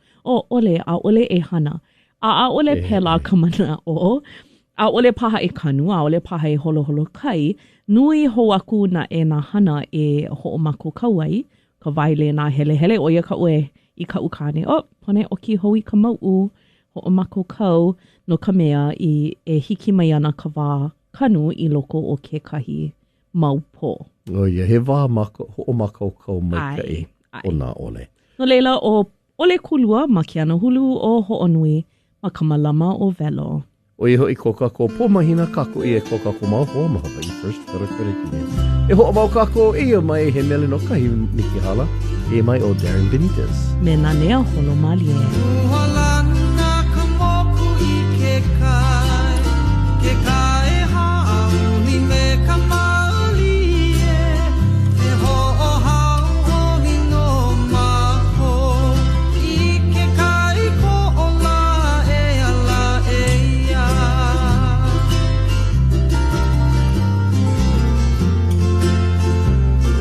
ole a ole e hana. A ole pela ka mana o. A ole paha e kanu, a ole paha e holo kai. Nui ho aku na e nā hana e ho'omako kauai. Ka waile nā hele o ia ka ue I ka ukane. Pone o ki hoi ka mau ho'omako kau. No ka mea I e hiki mai ana ka wā kanu I loko o ke kahi maupō. O ia, he wā ho'omako kau mai kai o nā ole. No leila o ole kulua ma ke ana hulu o ho'onui ma ka malama o velo. O ia hoi ko kako pomahina kako I e ko kako mauho ma Hawaii First Federal Credit Union. E ho'omau kako ia mai he mele no kahi niki hala. E mai o Darren Benitez. Me nā nea holo malie. Ke kai hauni me ka malie e ho'o hau honi no maho I ke kai ko o la e ala e ia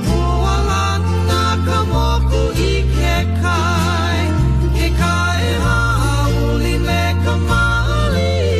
Moalana ka moku I ke kai hauni me ka malie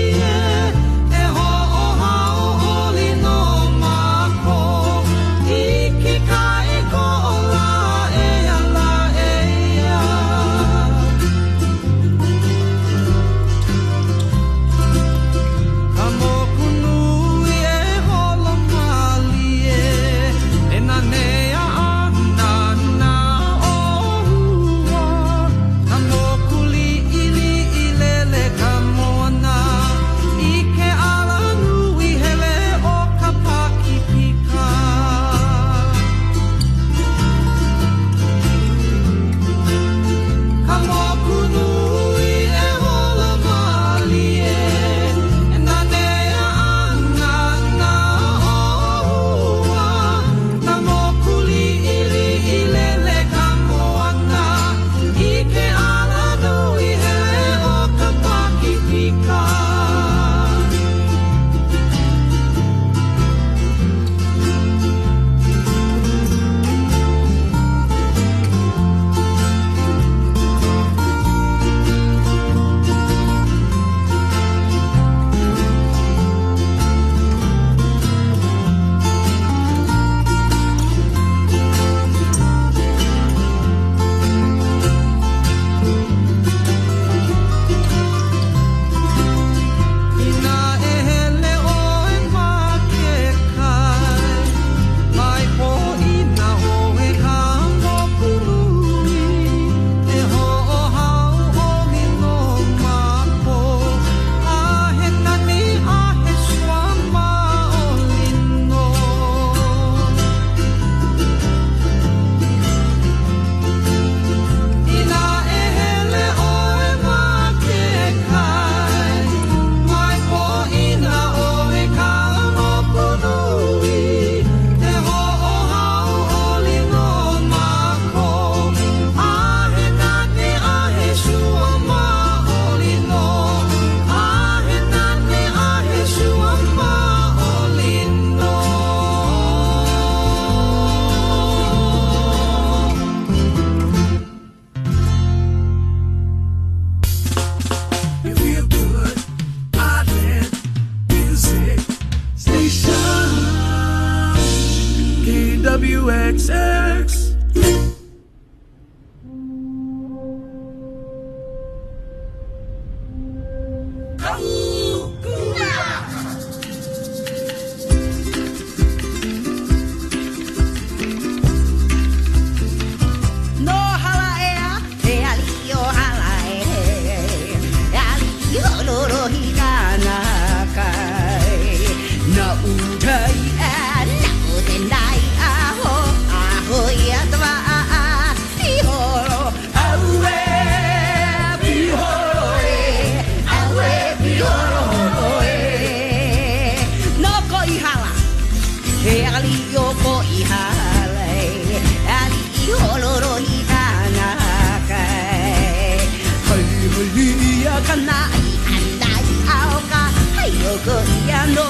Ia kanai andai aoka Hayoko ia no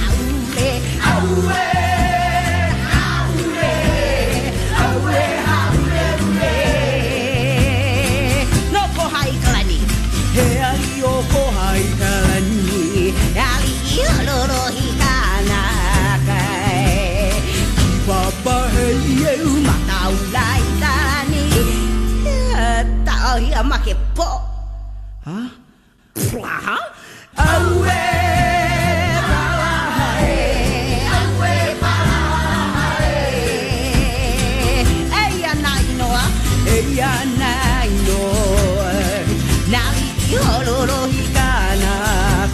Aue Aue Aue Aue Aue No kohai kalani He ali o kohai kalani Ali i oloro hikana kai Papa hei eu matau lai kalani Tau hia make po Ha? Ha? Aue Palahae Aue Palahae Eia nai noa Eia nai noa Nari i hororo hikana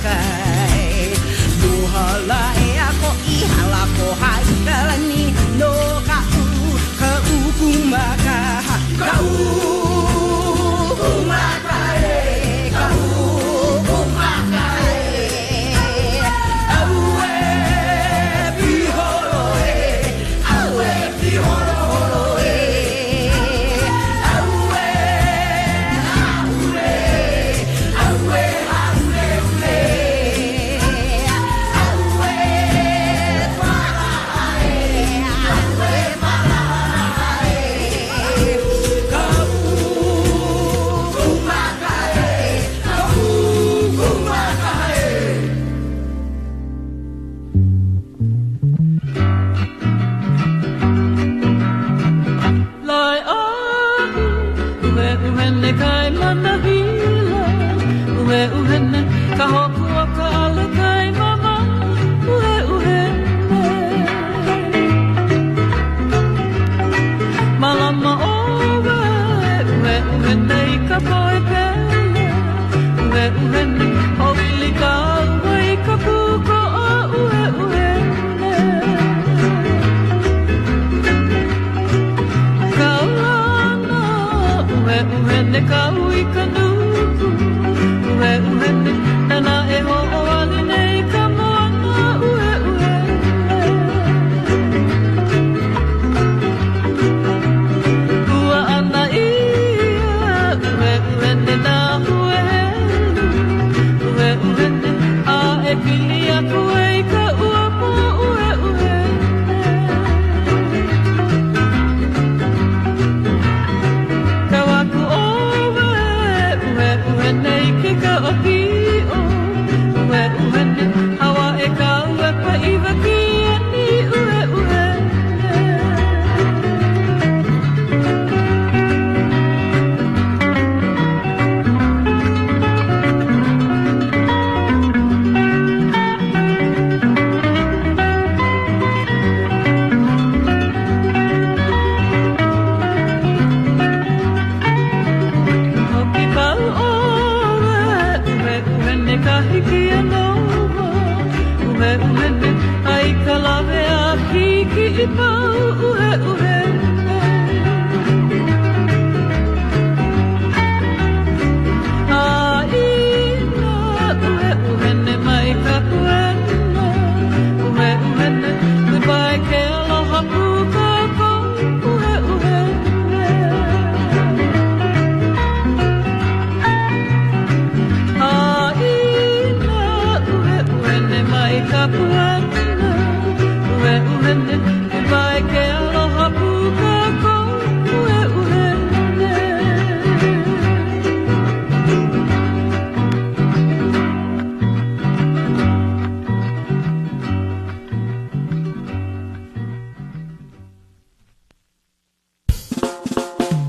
kai Nohala e ako i hala ko haikalani No ka kumaka Ka kumakae Ka kumakae Aue pihoroe Aue pihoroe Aue Aue Aue Aue Aue Palahae Aue Palahae Ka kumakae Ka kumakae Lai ahi, ue uhene kai mana hila. Ue uhene ka hopu o ka ala kai mama. Ue uhene. Malama owe, ue uhene I ka poe pele. Ue uhene o ili ka ue I ka puko o ue uhene. Kaulana, ue uhene ka ui ka nuku. Ue uhene, nana e ho o ali nei ka moana. Ue uhene. Ua ana ia, ue uhene na huelu. Ue uhene, a e pili aku e ka ua mo. Ue uhene. Kawaku owe, ue uhene I ke ka opio. Ue uhene, hawa e ka ue pa iwa ki ani. Ue uhene. Hoki pau owe, ue uhene ka hiki anoma. Ue uhene, ai ka lawe a hiki I pau. Ue uhene. A ina, ue uhene mai ka kuena. Ue uhene, goodbye ke aloha pukako. Ue uhene. Aina, ue uhene mai ka puana. Ue uhene, goodbye ke aloha pukako. Ue uhene.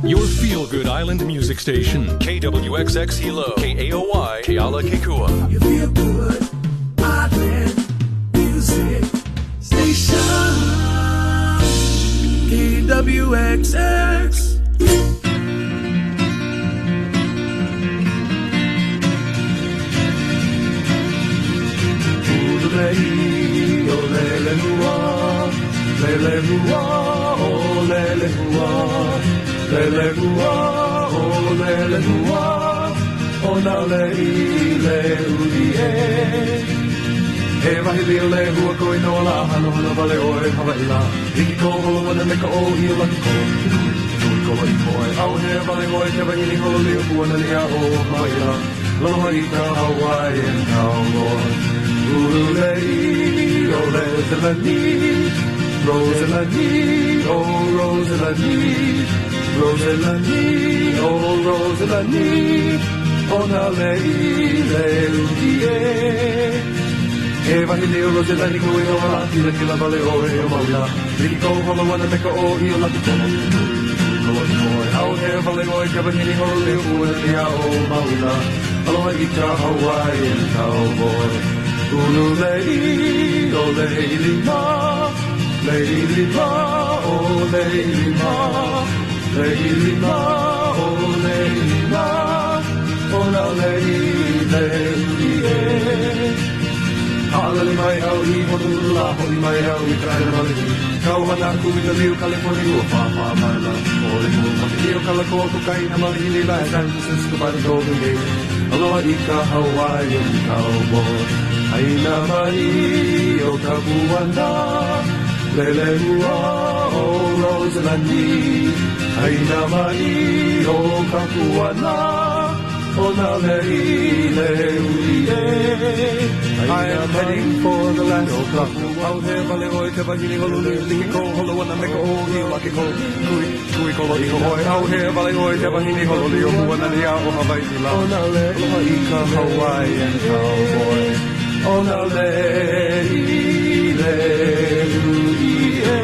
Your feel-good island music station. KWXX Hilo. KAOY. Keala Kekua. You feel good, island music station. KWXX. Lele hua, oh lele hua, lele hua, oh lele hua, oh na lei le uri e. He wahi leo le hua koi no la hano hana vale oe Hawaii la. Iki ko holo wana me ka o hi o laki ko. Tui ko i koe au he vale oi te wahini hololeo puana ni a o maila. Aloha I ka Hawaiian cowboy. Ululei, o Rosalani, Rosalani, oh Rosalani, Rosalani, oh Rosalani, ona lei leuie. E wahine o Rosalani ko e o halati la kila vale o e o mauna. Riki ko holo wana meka o I o laki tono. Au he vale o e ka wahine holo leo ua nia o mauna. Aloha I ka Hawaiian cowboy. Ululei, o leili ma, leili ma, o leili ma, leili ma, o leili ma, o na leili e. Haalali mai au I hotu la, honi mai au I ka aina maliki. Kau hana aku I ka liu California ua whawha mai la. O le mua maki o kalako o ka ina maliki ni la e San Francisco by the Golden Gate. Aloha I ka Hawaiian cowboy. Aina mai o ka puana, lele mua o Rosalani. Aina mai o ka puana, o na leile uie. I am heading for the land of Kapu. Out here, vale oi te wahini holulu, liki ko holo wana meka o I o laki ko. Kui ko laki ko hoi. Out here, vale oi te wahini holulu, o puana ni a o Hawaii la. O na leile I ka Hawaiian cowboy. Ona leile uie.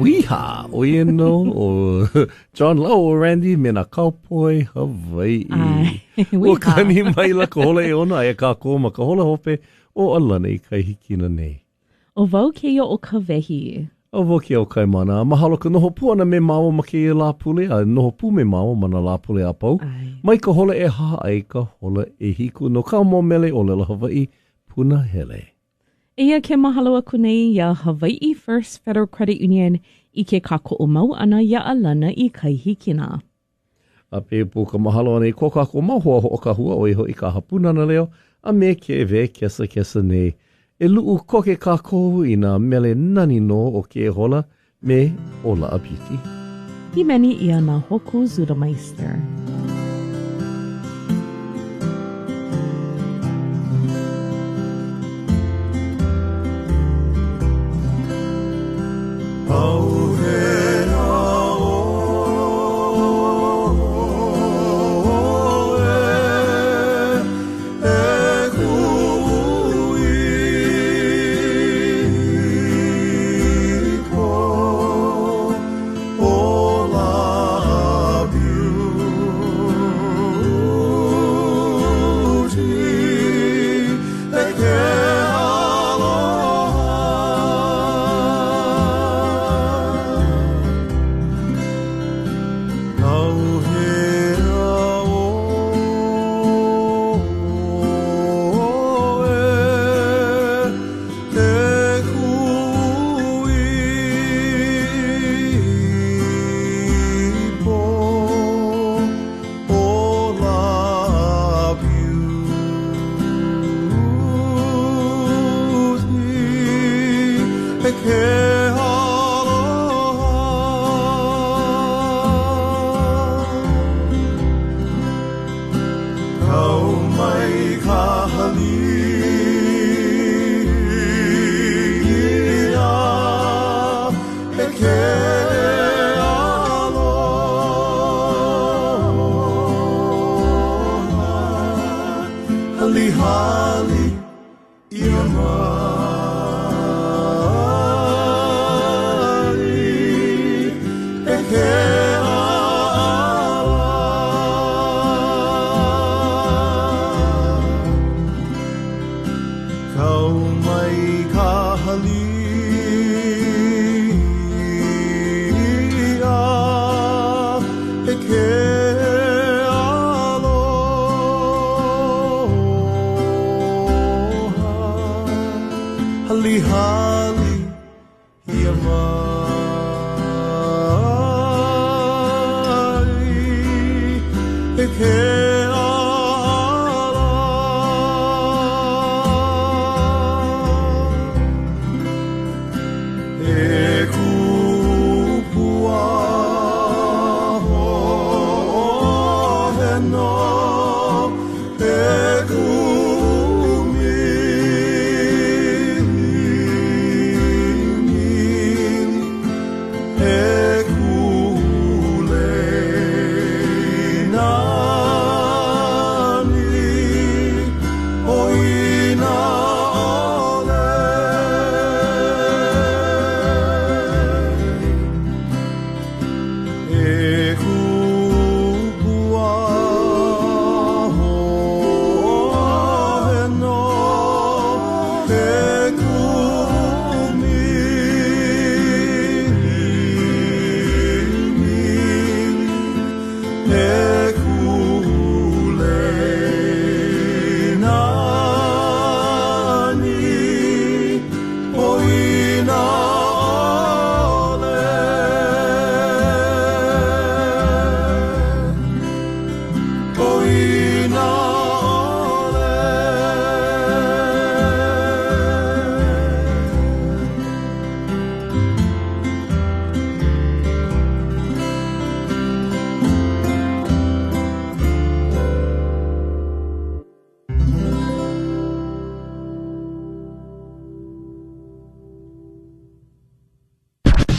Wiha, oie no, o John Lowe o Randy me na kaupoi Hawaii. O kani mai la ka hole e ona e ka kōma ka hole hope o alana I kai hikina nei. O wau keia o ka wehi. O wau keia o kai mana. Mahalo ka noho puana me maua ma keia la pule, a noho pu me maua ma na la pule a pau. Mai ka hole e ha ai ka hole e hiku no ka mo mele o lela Hawaii puna hele. Eia ke mahalo aku nei ia Hawaii First Federal Credit Union I ke kako o mau ana ia alana I kai hikina. A pe po ka mahalo nei ko kako mau hoa ho o ka hua o iho I ka hapuna na leo a me ke ve kesa nei. E luu koke kako I na mele nani no o ke hola me ola a piti. I meni ia na hoku Zudameister.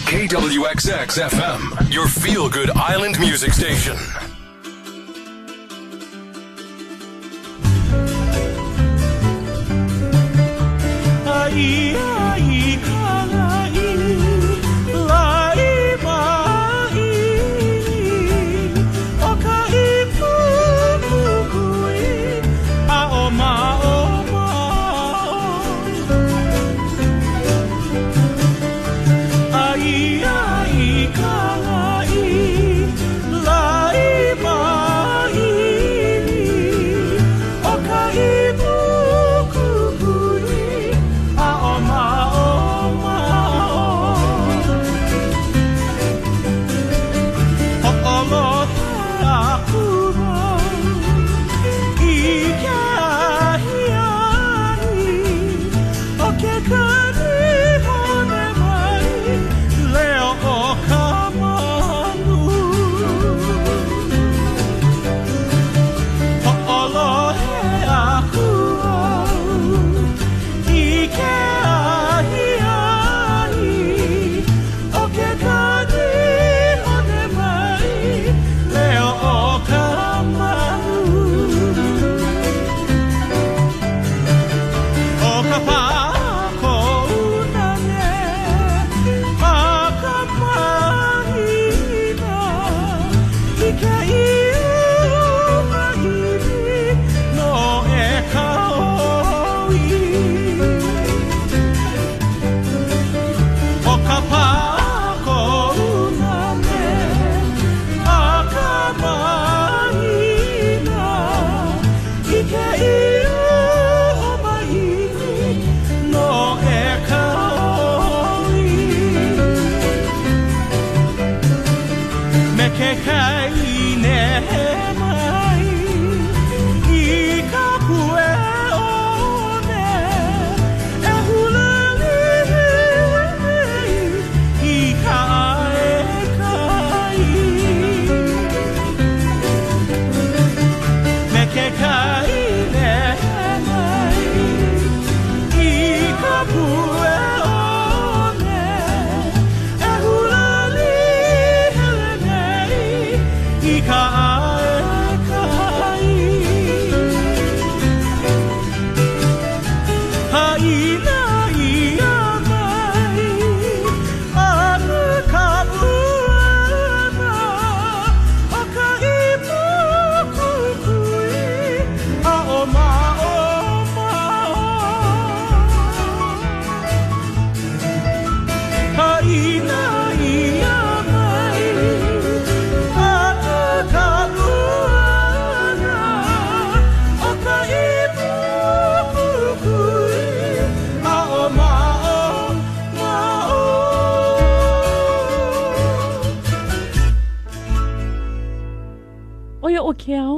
KWXX FM, your feel-good island music station.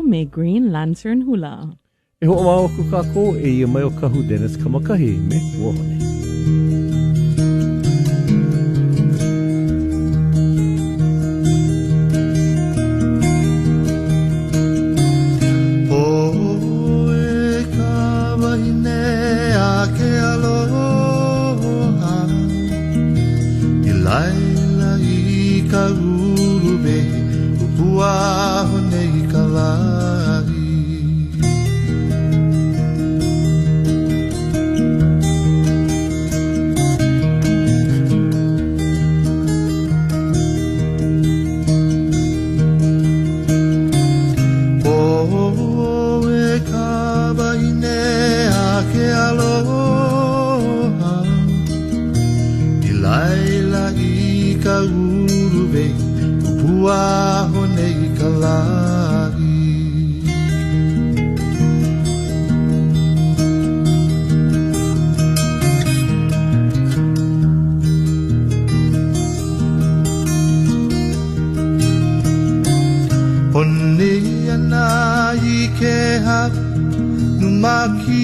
Me Green Lantern Hula. E hoa mau ku kako e ia mai o kahu Dennis Kamakahi me Wahone. O e ka wahine a ke aloha I laila I ka urube upua hone I ka lahi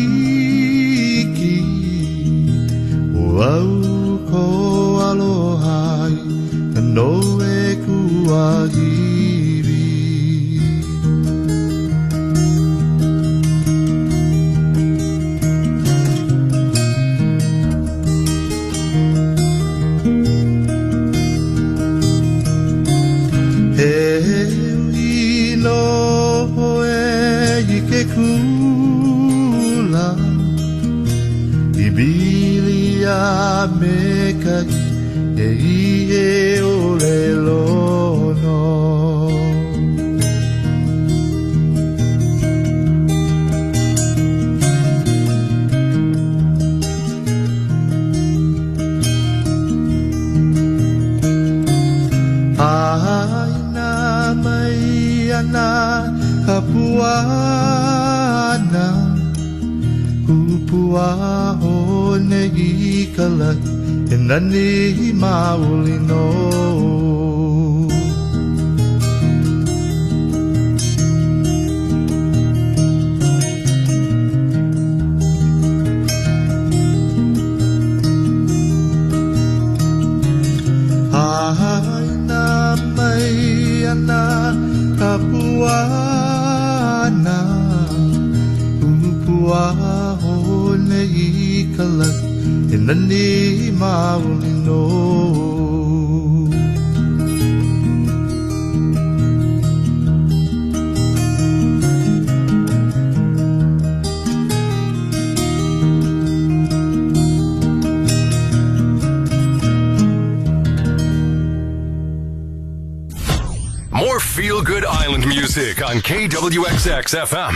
Numakiki Wau ko aloha No e kuahiri kula I bili a me ka e I o le lono Aina mai ana kapuana Kupua hone I kalai E nani maulino Aina mai ana kapuana Kupua hone I kalai E nani maulino More feel-good island music on KWXX FM.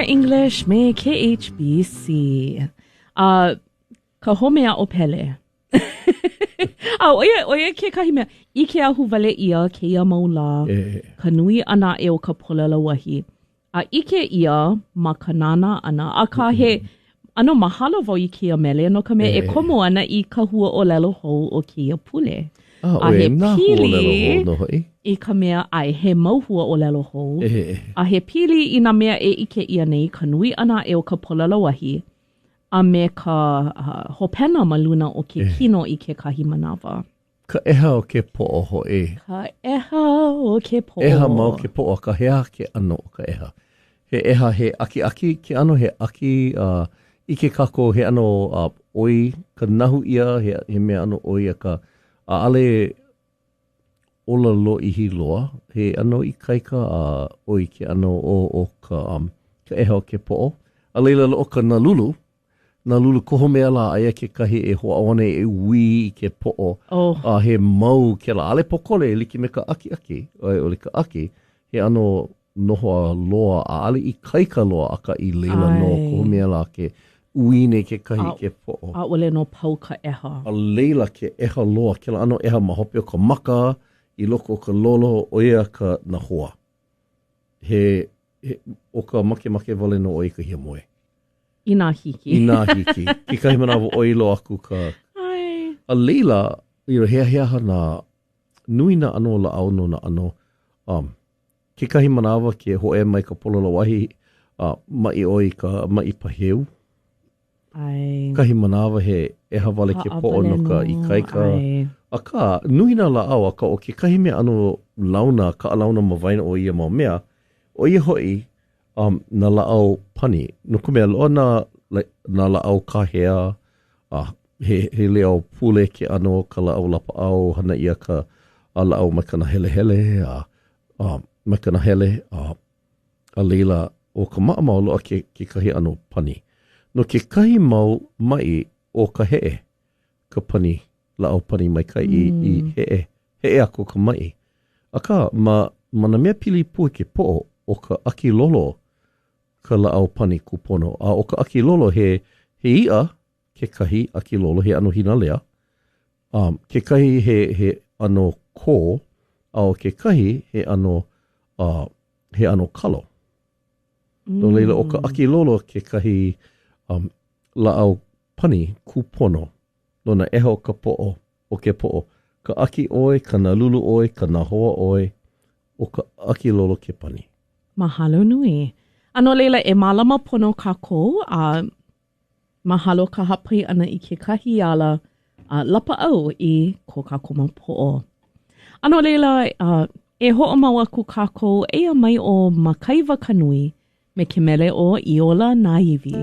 English me KHBC. Ka homea o pele. Oia ke kahi mea. I ke ahu wale ia ke ia maula. Ka nui ana e o ka polela wahi. I ke ia ma ka nana ana. A ka he ano mahalo wau I ke ia mele. No ka mea e komo ana I ka hua o lelo hou o ke ia pule. A he pili I ka mea ai he mauhua o lelo hou. A he pili I na mea e ike ia nei ka nui ana e o ka polela wahi. A me ka hopena ma luna o ke kino I ke kahi manawa. Ka eha o ke po'o ho'i. Ka eha o ke po'o. Eha mau ke po'o. Ka hea ke ano o ka eha. He eha he aki ke ano he aki I ke kako he ano oi ka nahu ia he mea ano oi a ka a ale ola lo ihi loa. He ano I kaika oi ke ano o ka eha o ke po'o. A leila lo o ka nalulu. Nalulu koho mea la aia ke kahi e hoa one e ui I ke po'o. He mau ke la. Ale pokole e liki me ka aki. O le ka aki. He ano noho loa a ale I kaika loa aka I leila no ko mea la ke uine ke kahi ke po'o. A ole no pau ka eha. A leila ke eha loa, ke la ano eha mahope o ka maka I loko o ka lolo o ea ka na hoa. O ka make wale no oi ka hia moe. I nā hiki. I nā hiki. Ki kahi manawa oilo aku ka... Ai. A leila, hea na nui na ano la au no na ano. Ki kahi manawa ke hoe mai ka pololo wahi mai oi ka mai paheu. Ai. Kahi manawa he eha wale ke po'o no ka I kaika. Ai. A ka, nui na la au a ka o ke kahi mea ano launa, ka launa mawaina o ia mau mea, o ia hoi na la au pani. No ka mea loa na la au ka hea, he leo pule ke ano ka la au lapa au, hana ia ka la au mai kana hele hele, mai kana hele, a leila o ka maa mau loa ke kahi ano pani. No ke kahi mau mai o ka hee, ka pani, la au pani mai kai I hee ako ka mai. A ka, ma na mea pili pui ke po'o o ka aki lolo ka la au pani kupono. A o ka aki lolo he ia ke kahi aki lolo he ano hina lea. Ke kahi he ano ko, a o ke kahi he ano kalo. No leila o ka aki lolo ke kahi la au pani kupono. No na eha o ka po'o, o ke po'o. Ka aki oi, ka na lulu oi, ka na hoa oi, o ka aki lolo ke pani. Mahalo nui. Ano leila e malama pono kākou, mahalo ka hapai ana I ke kahi ala lapa au I ko kākou mau po'o. Ano leila e ho'omau aku kākou ea mai o makaiwa kanui me ke mele o Iola Naivi.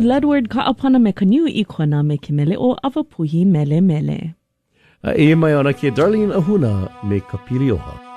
Ledward ka'apana me kaniu I kona me ke mele o awapuhi mele mele. E mai ona ke Darlene Ahuna me ka Pilioha.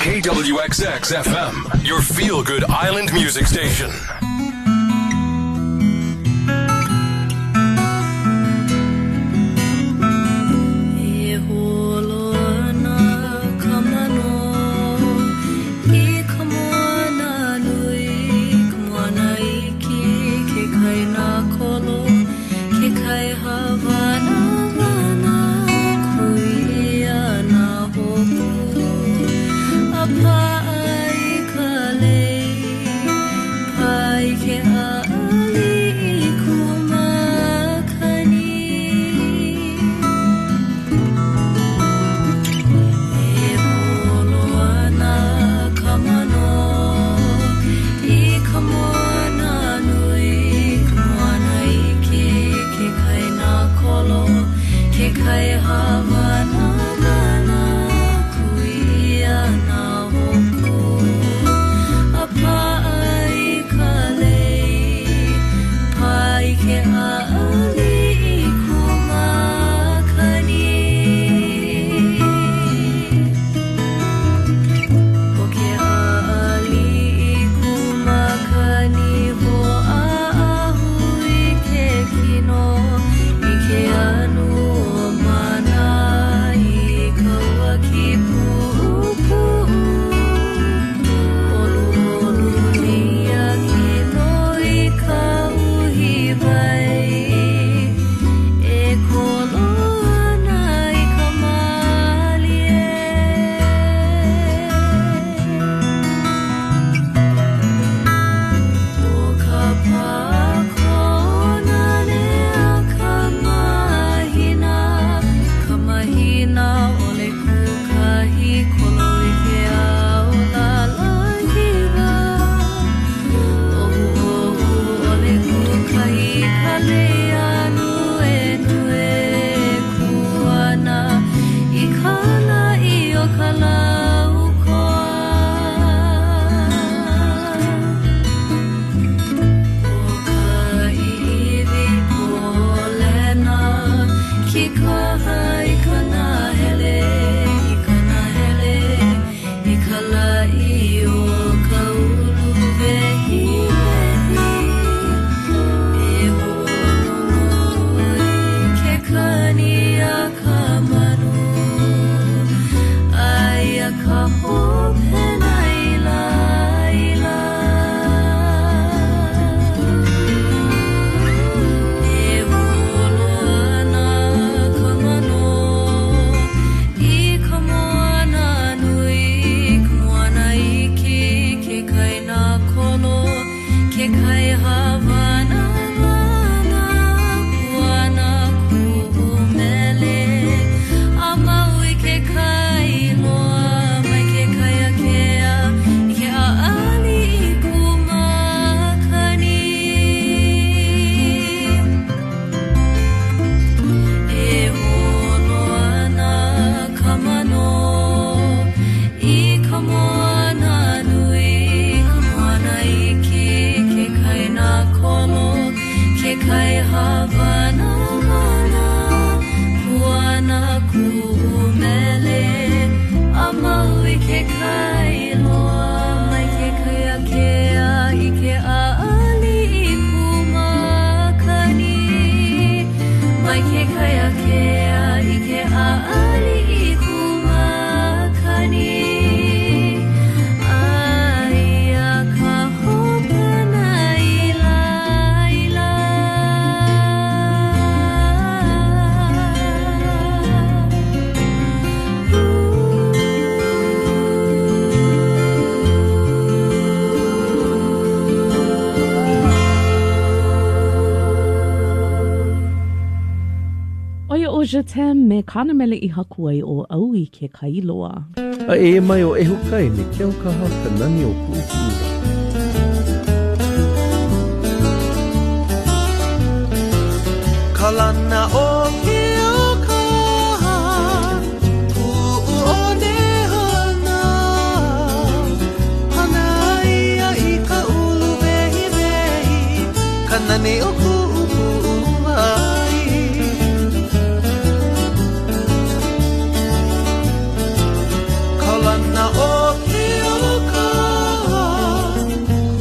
KWXX FM, your feel-good island music station. Pai Je t'aime me kana mele I haku ai o au I ke kailoa. A e mai o ehu kai me keo ka haka nani o kuku. Kalana o ke o kaha, ku'u o ne hana. Hana ia I ka ulu vehi vehi, kanane o ku'u ai. Kalana o ke o kaha,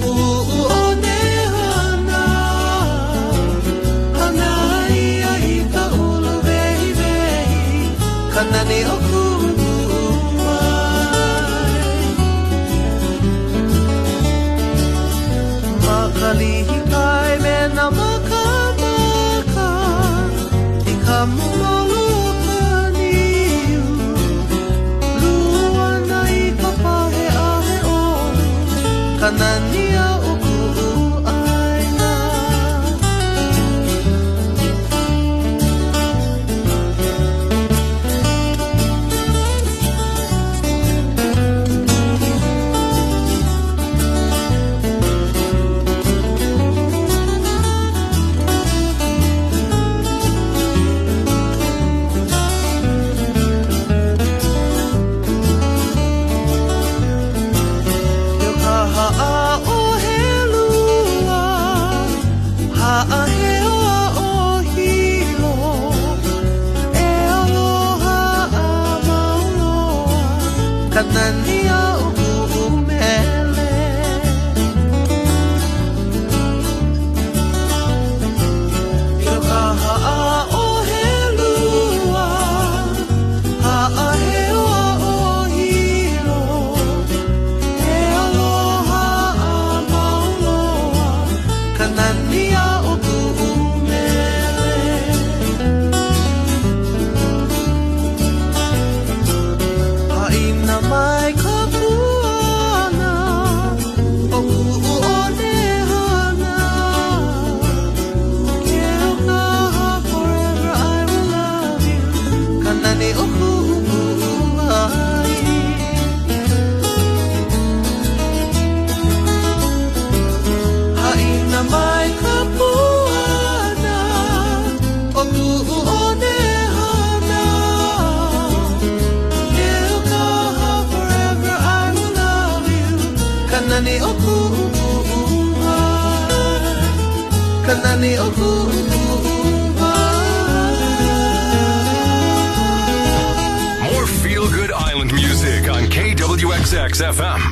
ku'u o ne hana. Hana ia I ka ulu vehi vehi, kanane o ku'u ai. Makalihi kai me na maka maka, I ka mumolu ka niu. Luana I ka pahe ahe olu, kanania o ku'u aina. Yo ka ha'a o he lua, ha'a he oa o hilo. E aloha a mauloa, kanania o ku'u mele. Yo ka ha'a o he lua, ha'a he oa o hilo. E aloha a mauloa, kanania o ku'u mele. Haina mai ka puana, o ku'u o ne hana. Ke o kaha forever I will love you, kanane o ku'u ai. Haina mai ka puana, o ku'u o ne hana. Ke o kaha forever I will love you, kanane o ku'u ai. Kanane o ku'u ai. More feel good island music on KWXX. KWXX FM.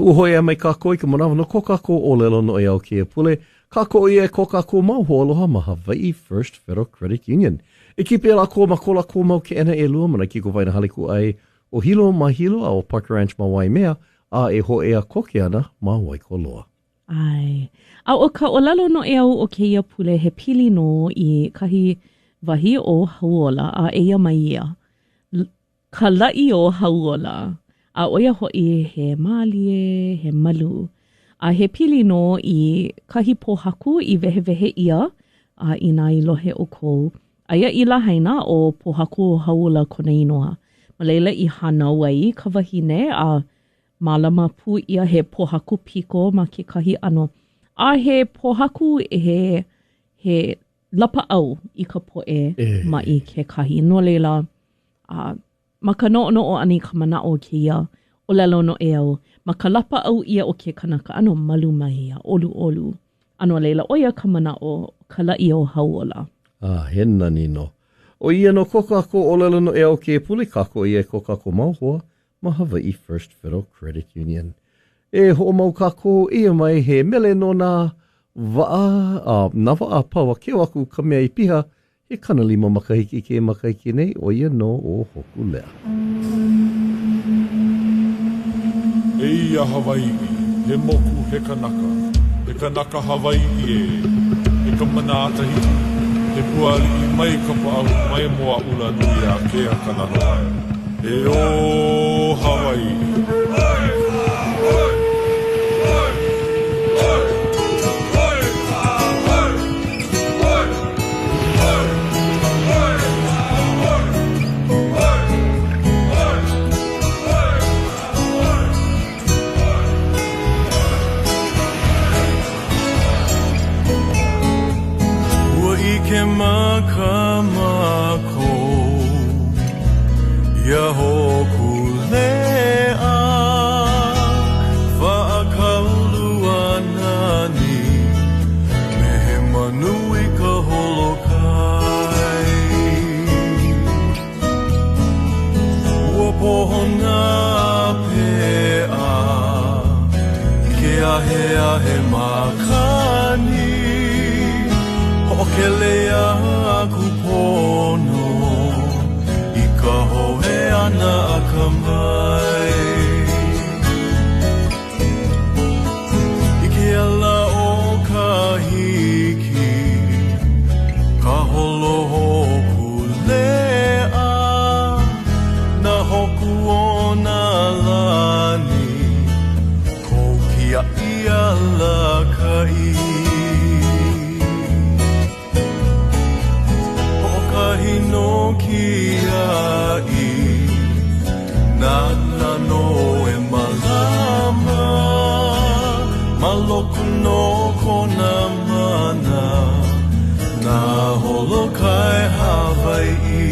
Uhoia mai kako I ka manawa no ko kako o lelo no e au kia pule. Kako I e ko kako mau ho aloha ma Hawaii First Federal Credit Union. E kipe la ko ma ko la ko mau ke ena e lua mana ki ko vaina haliku ai o hilo ma hilo a o Park Ranch ma Waimea a e ho e a koke ana ma Waikoloa. Ai. A o ka o lalo no e au o ke ia pule he pili no I kahi wahi o hauola a eia mai ia. Ka lai o hauola. A oia hoi he malie, he malu. A he pili no I kahi pohaku I vehe ia a I nā I lohe o kou. Aia I lahaina o pohaku o hauola kona inoa. Ma leila I hana wai ka wahine a malama pu ia he pohaku piko ma ke kahi ano. A he pohaku he lapa au I ka poe ma I ke kahi. No leila ma ka no ani ka mana o ke ia o lalo no e au. Ma ka lapa au ia o ke kanaka ano malu mai ia, olu. Ano leila oia ka mana o ka lai o hauola. Hena ni no. O ia no kokako o lalo no e au ke puli kako ia kokako mauhoa ma Hawaii First Federal Credit Union. E ho mau kako ia mai he mele no na waa, na waa paua ke waku ka mea I piha He kana 5 makahiki ke makahiki nei, o ia no o hoku lea. Eia Hawaii, he moku he kanaka Hawaii he ka manatahi, he puali I mai ka pa'au, mai moa ula nui a kea kananoa. E o Hawaii. Ke makamako ia hoku lea whaakaulua nani me he manui ka holokai ua pohona pea ke ahe makani o ke lea aku pono I ka hoe ana a ka mai I ke ala o ka hiki ka holo hoku lea na hoku o na lani ko kia ia la kai no kiai nana no e malama maloku no kona mana na holokai Hawaii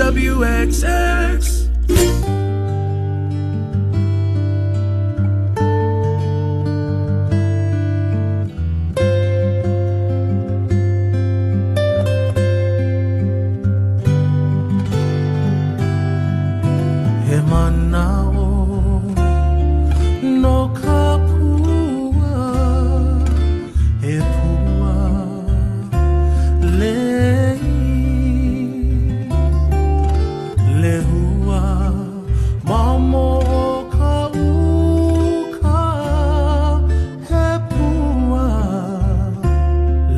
KWXX He manao no ka pua he pua lehua mamo ka uka he pua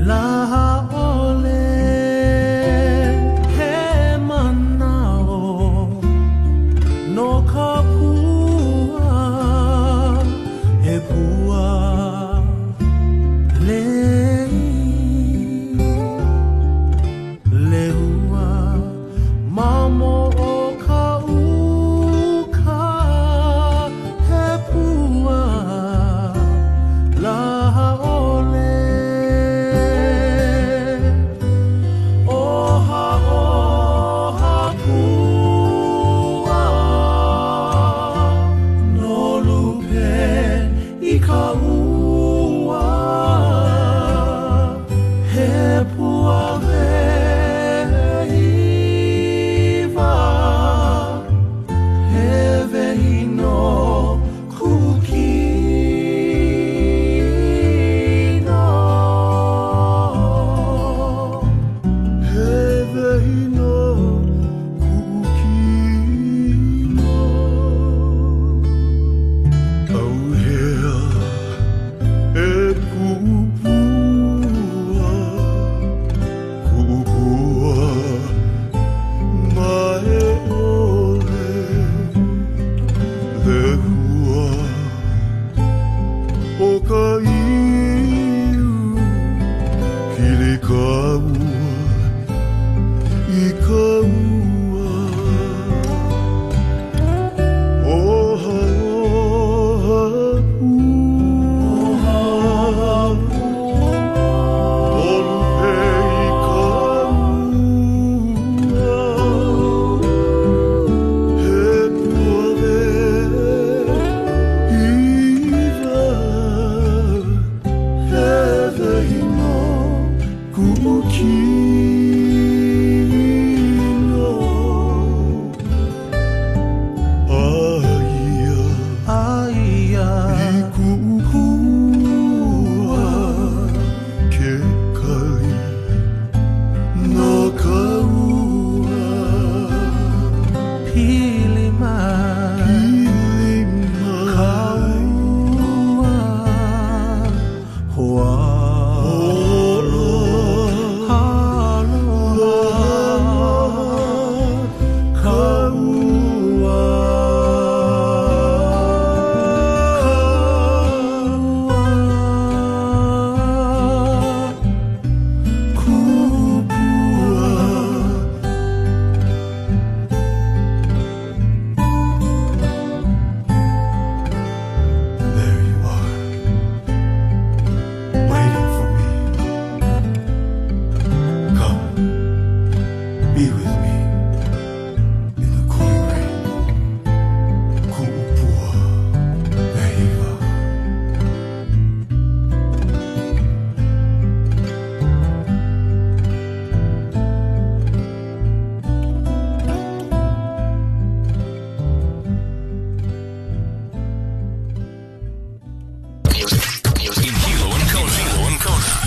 laha ole he manao no ka pua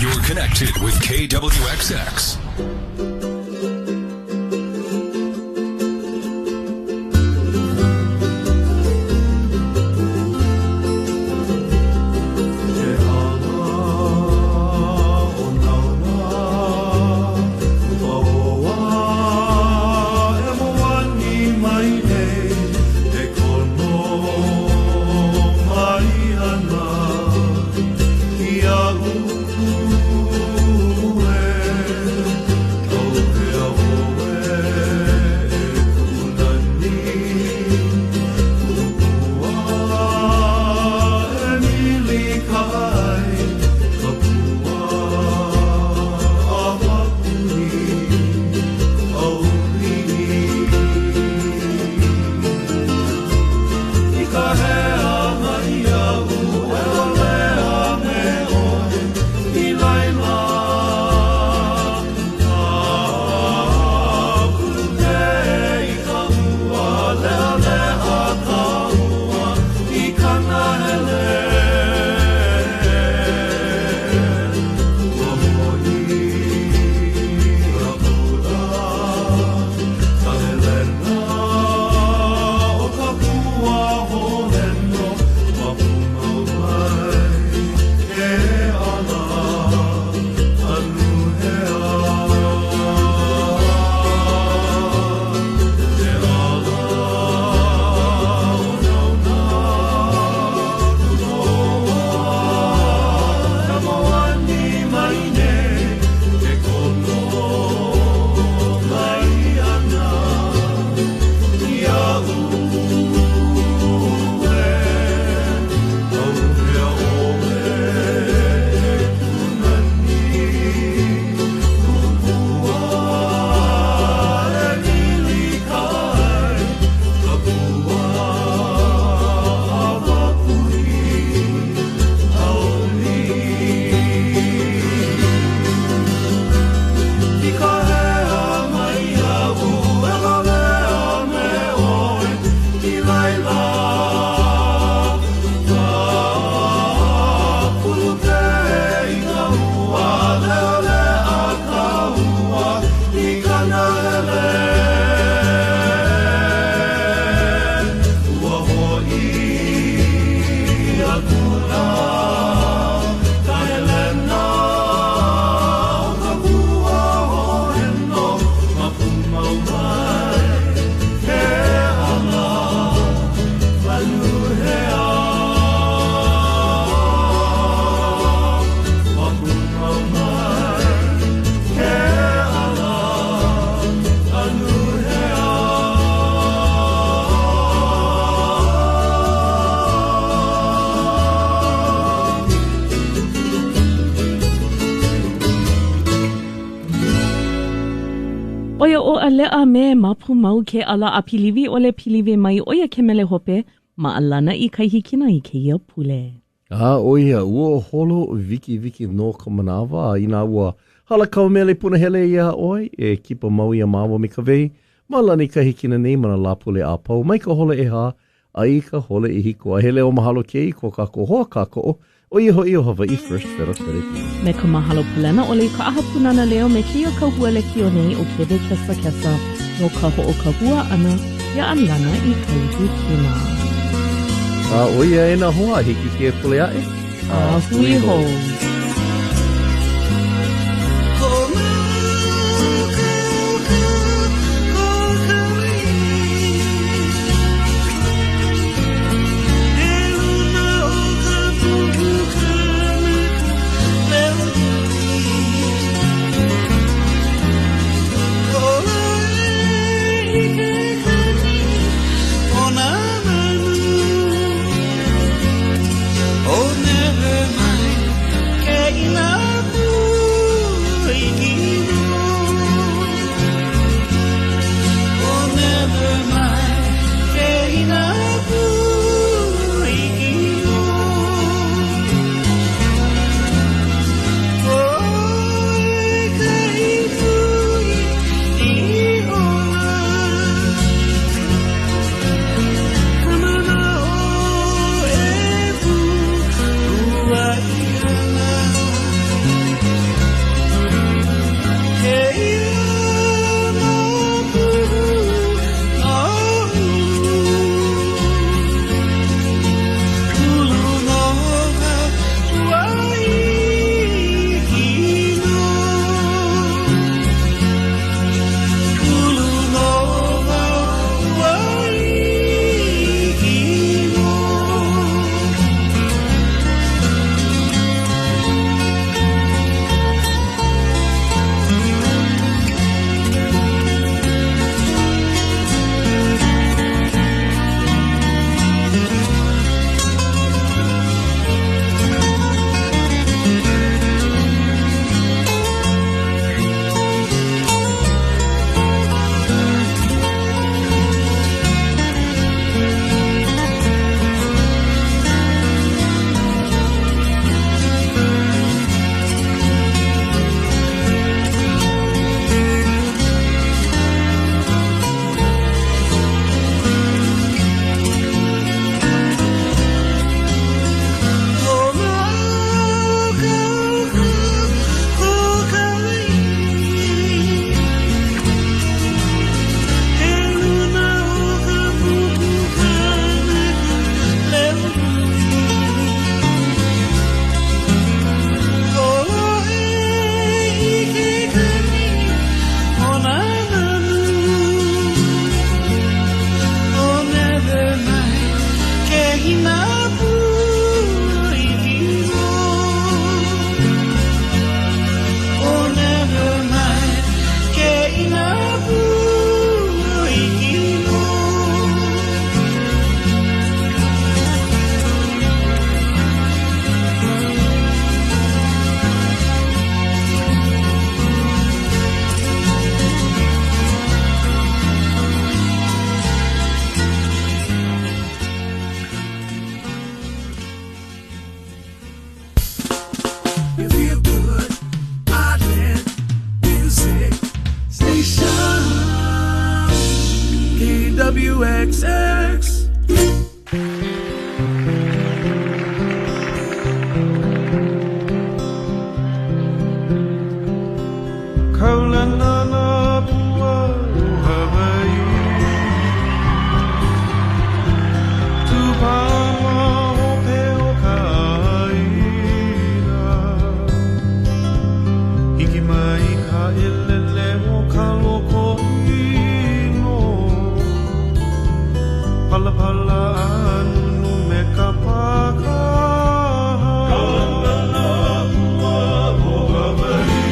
You're connected with KWXX. Oia o alea me mapu mau ke ala a piliwi o le piliwi mai oia ke mele hope ma alana I kaihikina I ke ia pule. Oia, ua holo viki no ka manawa ina ua hala kau mele puna hele ia oi e kipa mau ia mawa me ka vei ma lani kahikina nei mana la pule a pau mai ka holo e ha a I ka holo I hiko a hele o mahalo ke I ko kako hoa kako o iho Hawaii First Federal Credit Union. Me ka mahalo pulena o le ka aha punana leo me kia ka hua le kio nei o kebe kesa no ka ho o ka hua ana ia alana I kaihikina. Oia e na hoa hiki ke pule ae. Hui ho. KWXX. Kaulanana pua Hawaii Tupama hope o kaina Hiki mai ka elele o ka loko ino Pala pala anunu me ka paka Kaulanana pua o Hawaii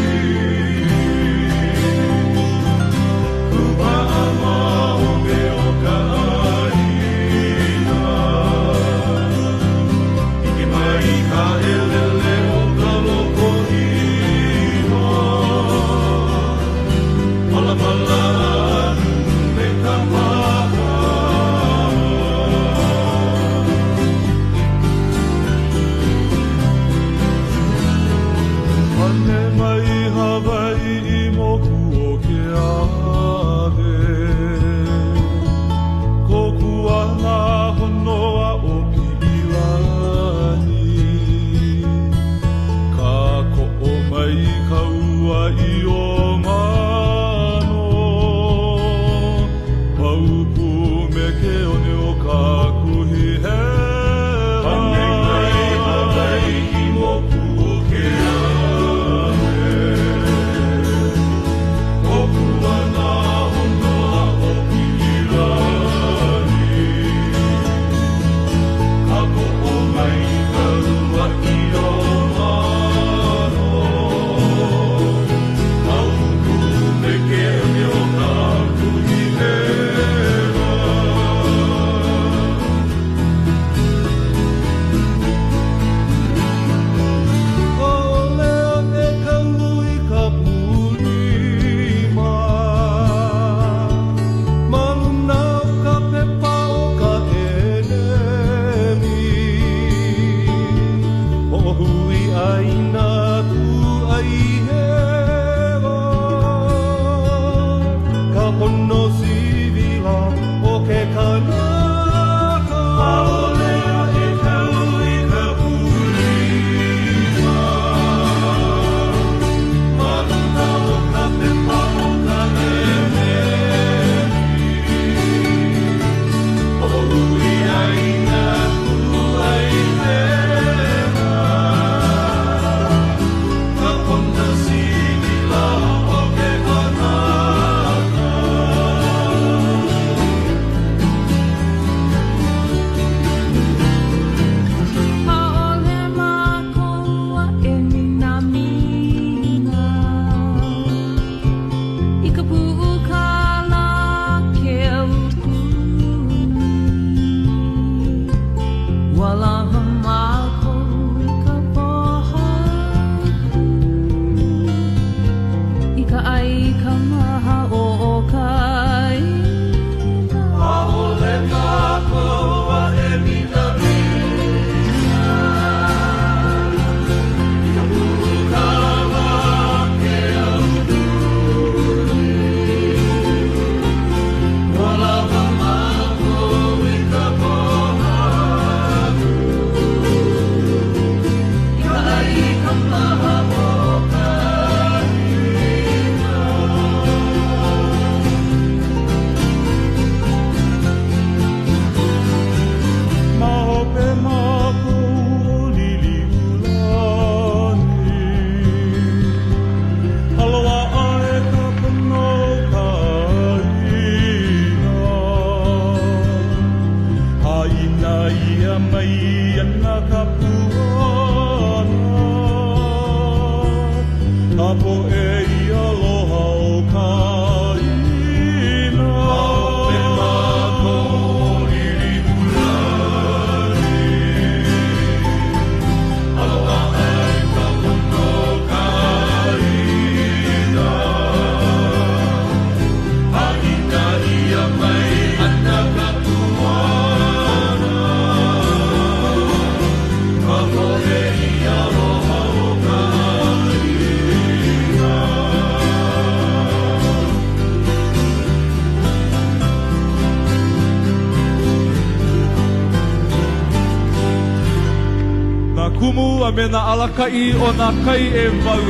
Kumua me na alakai o na kai e mau.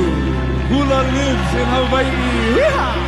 Hula lives in Hawaii. Yeehaw!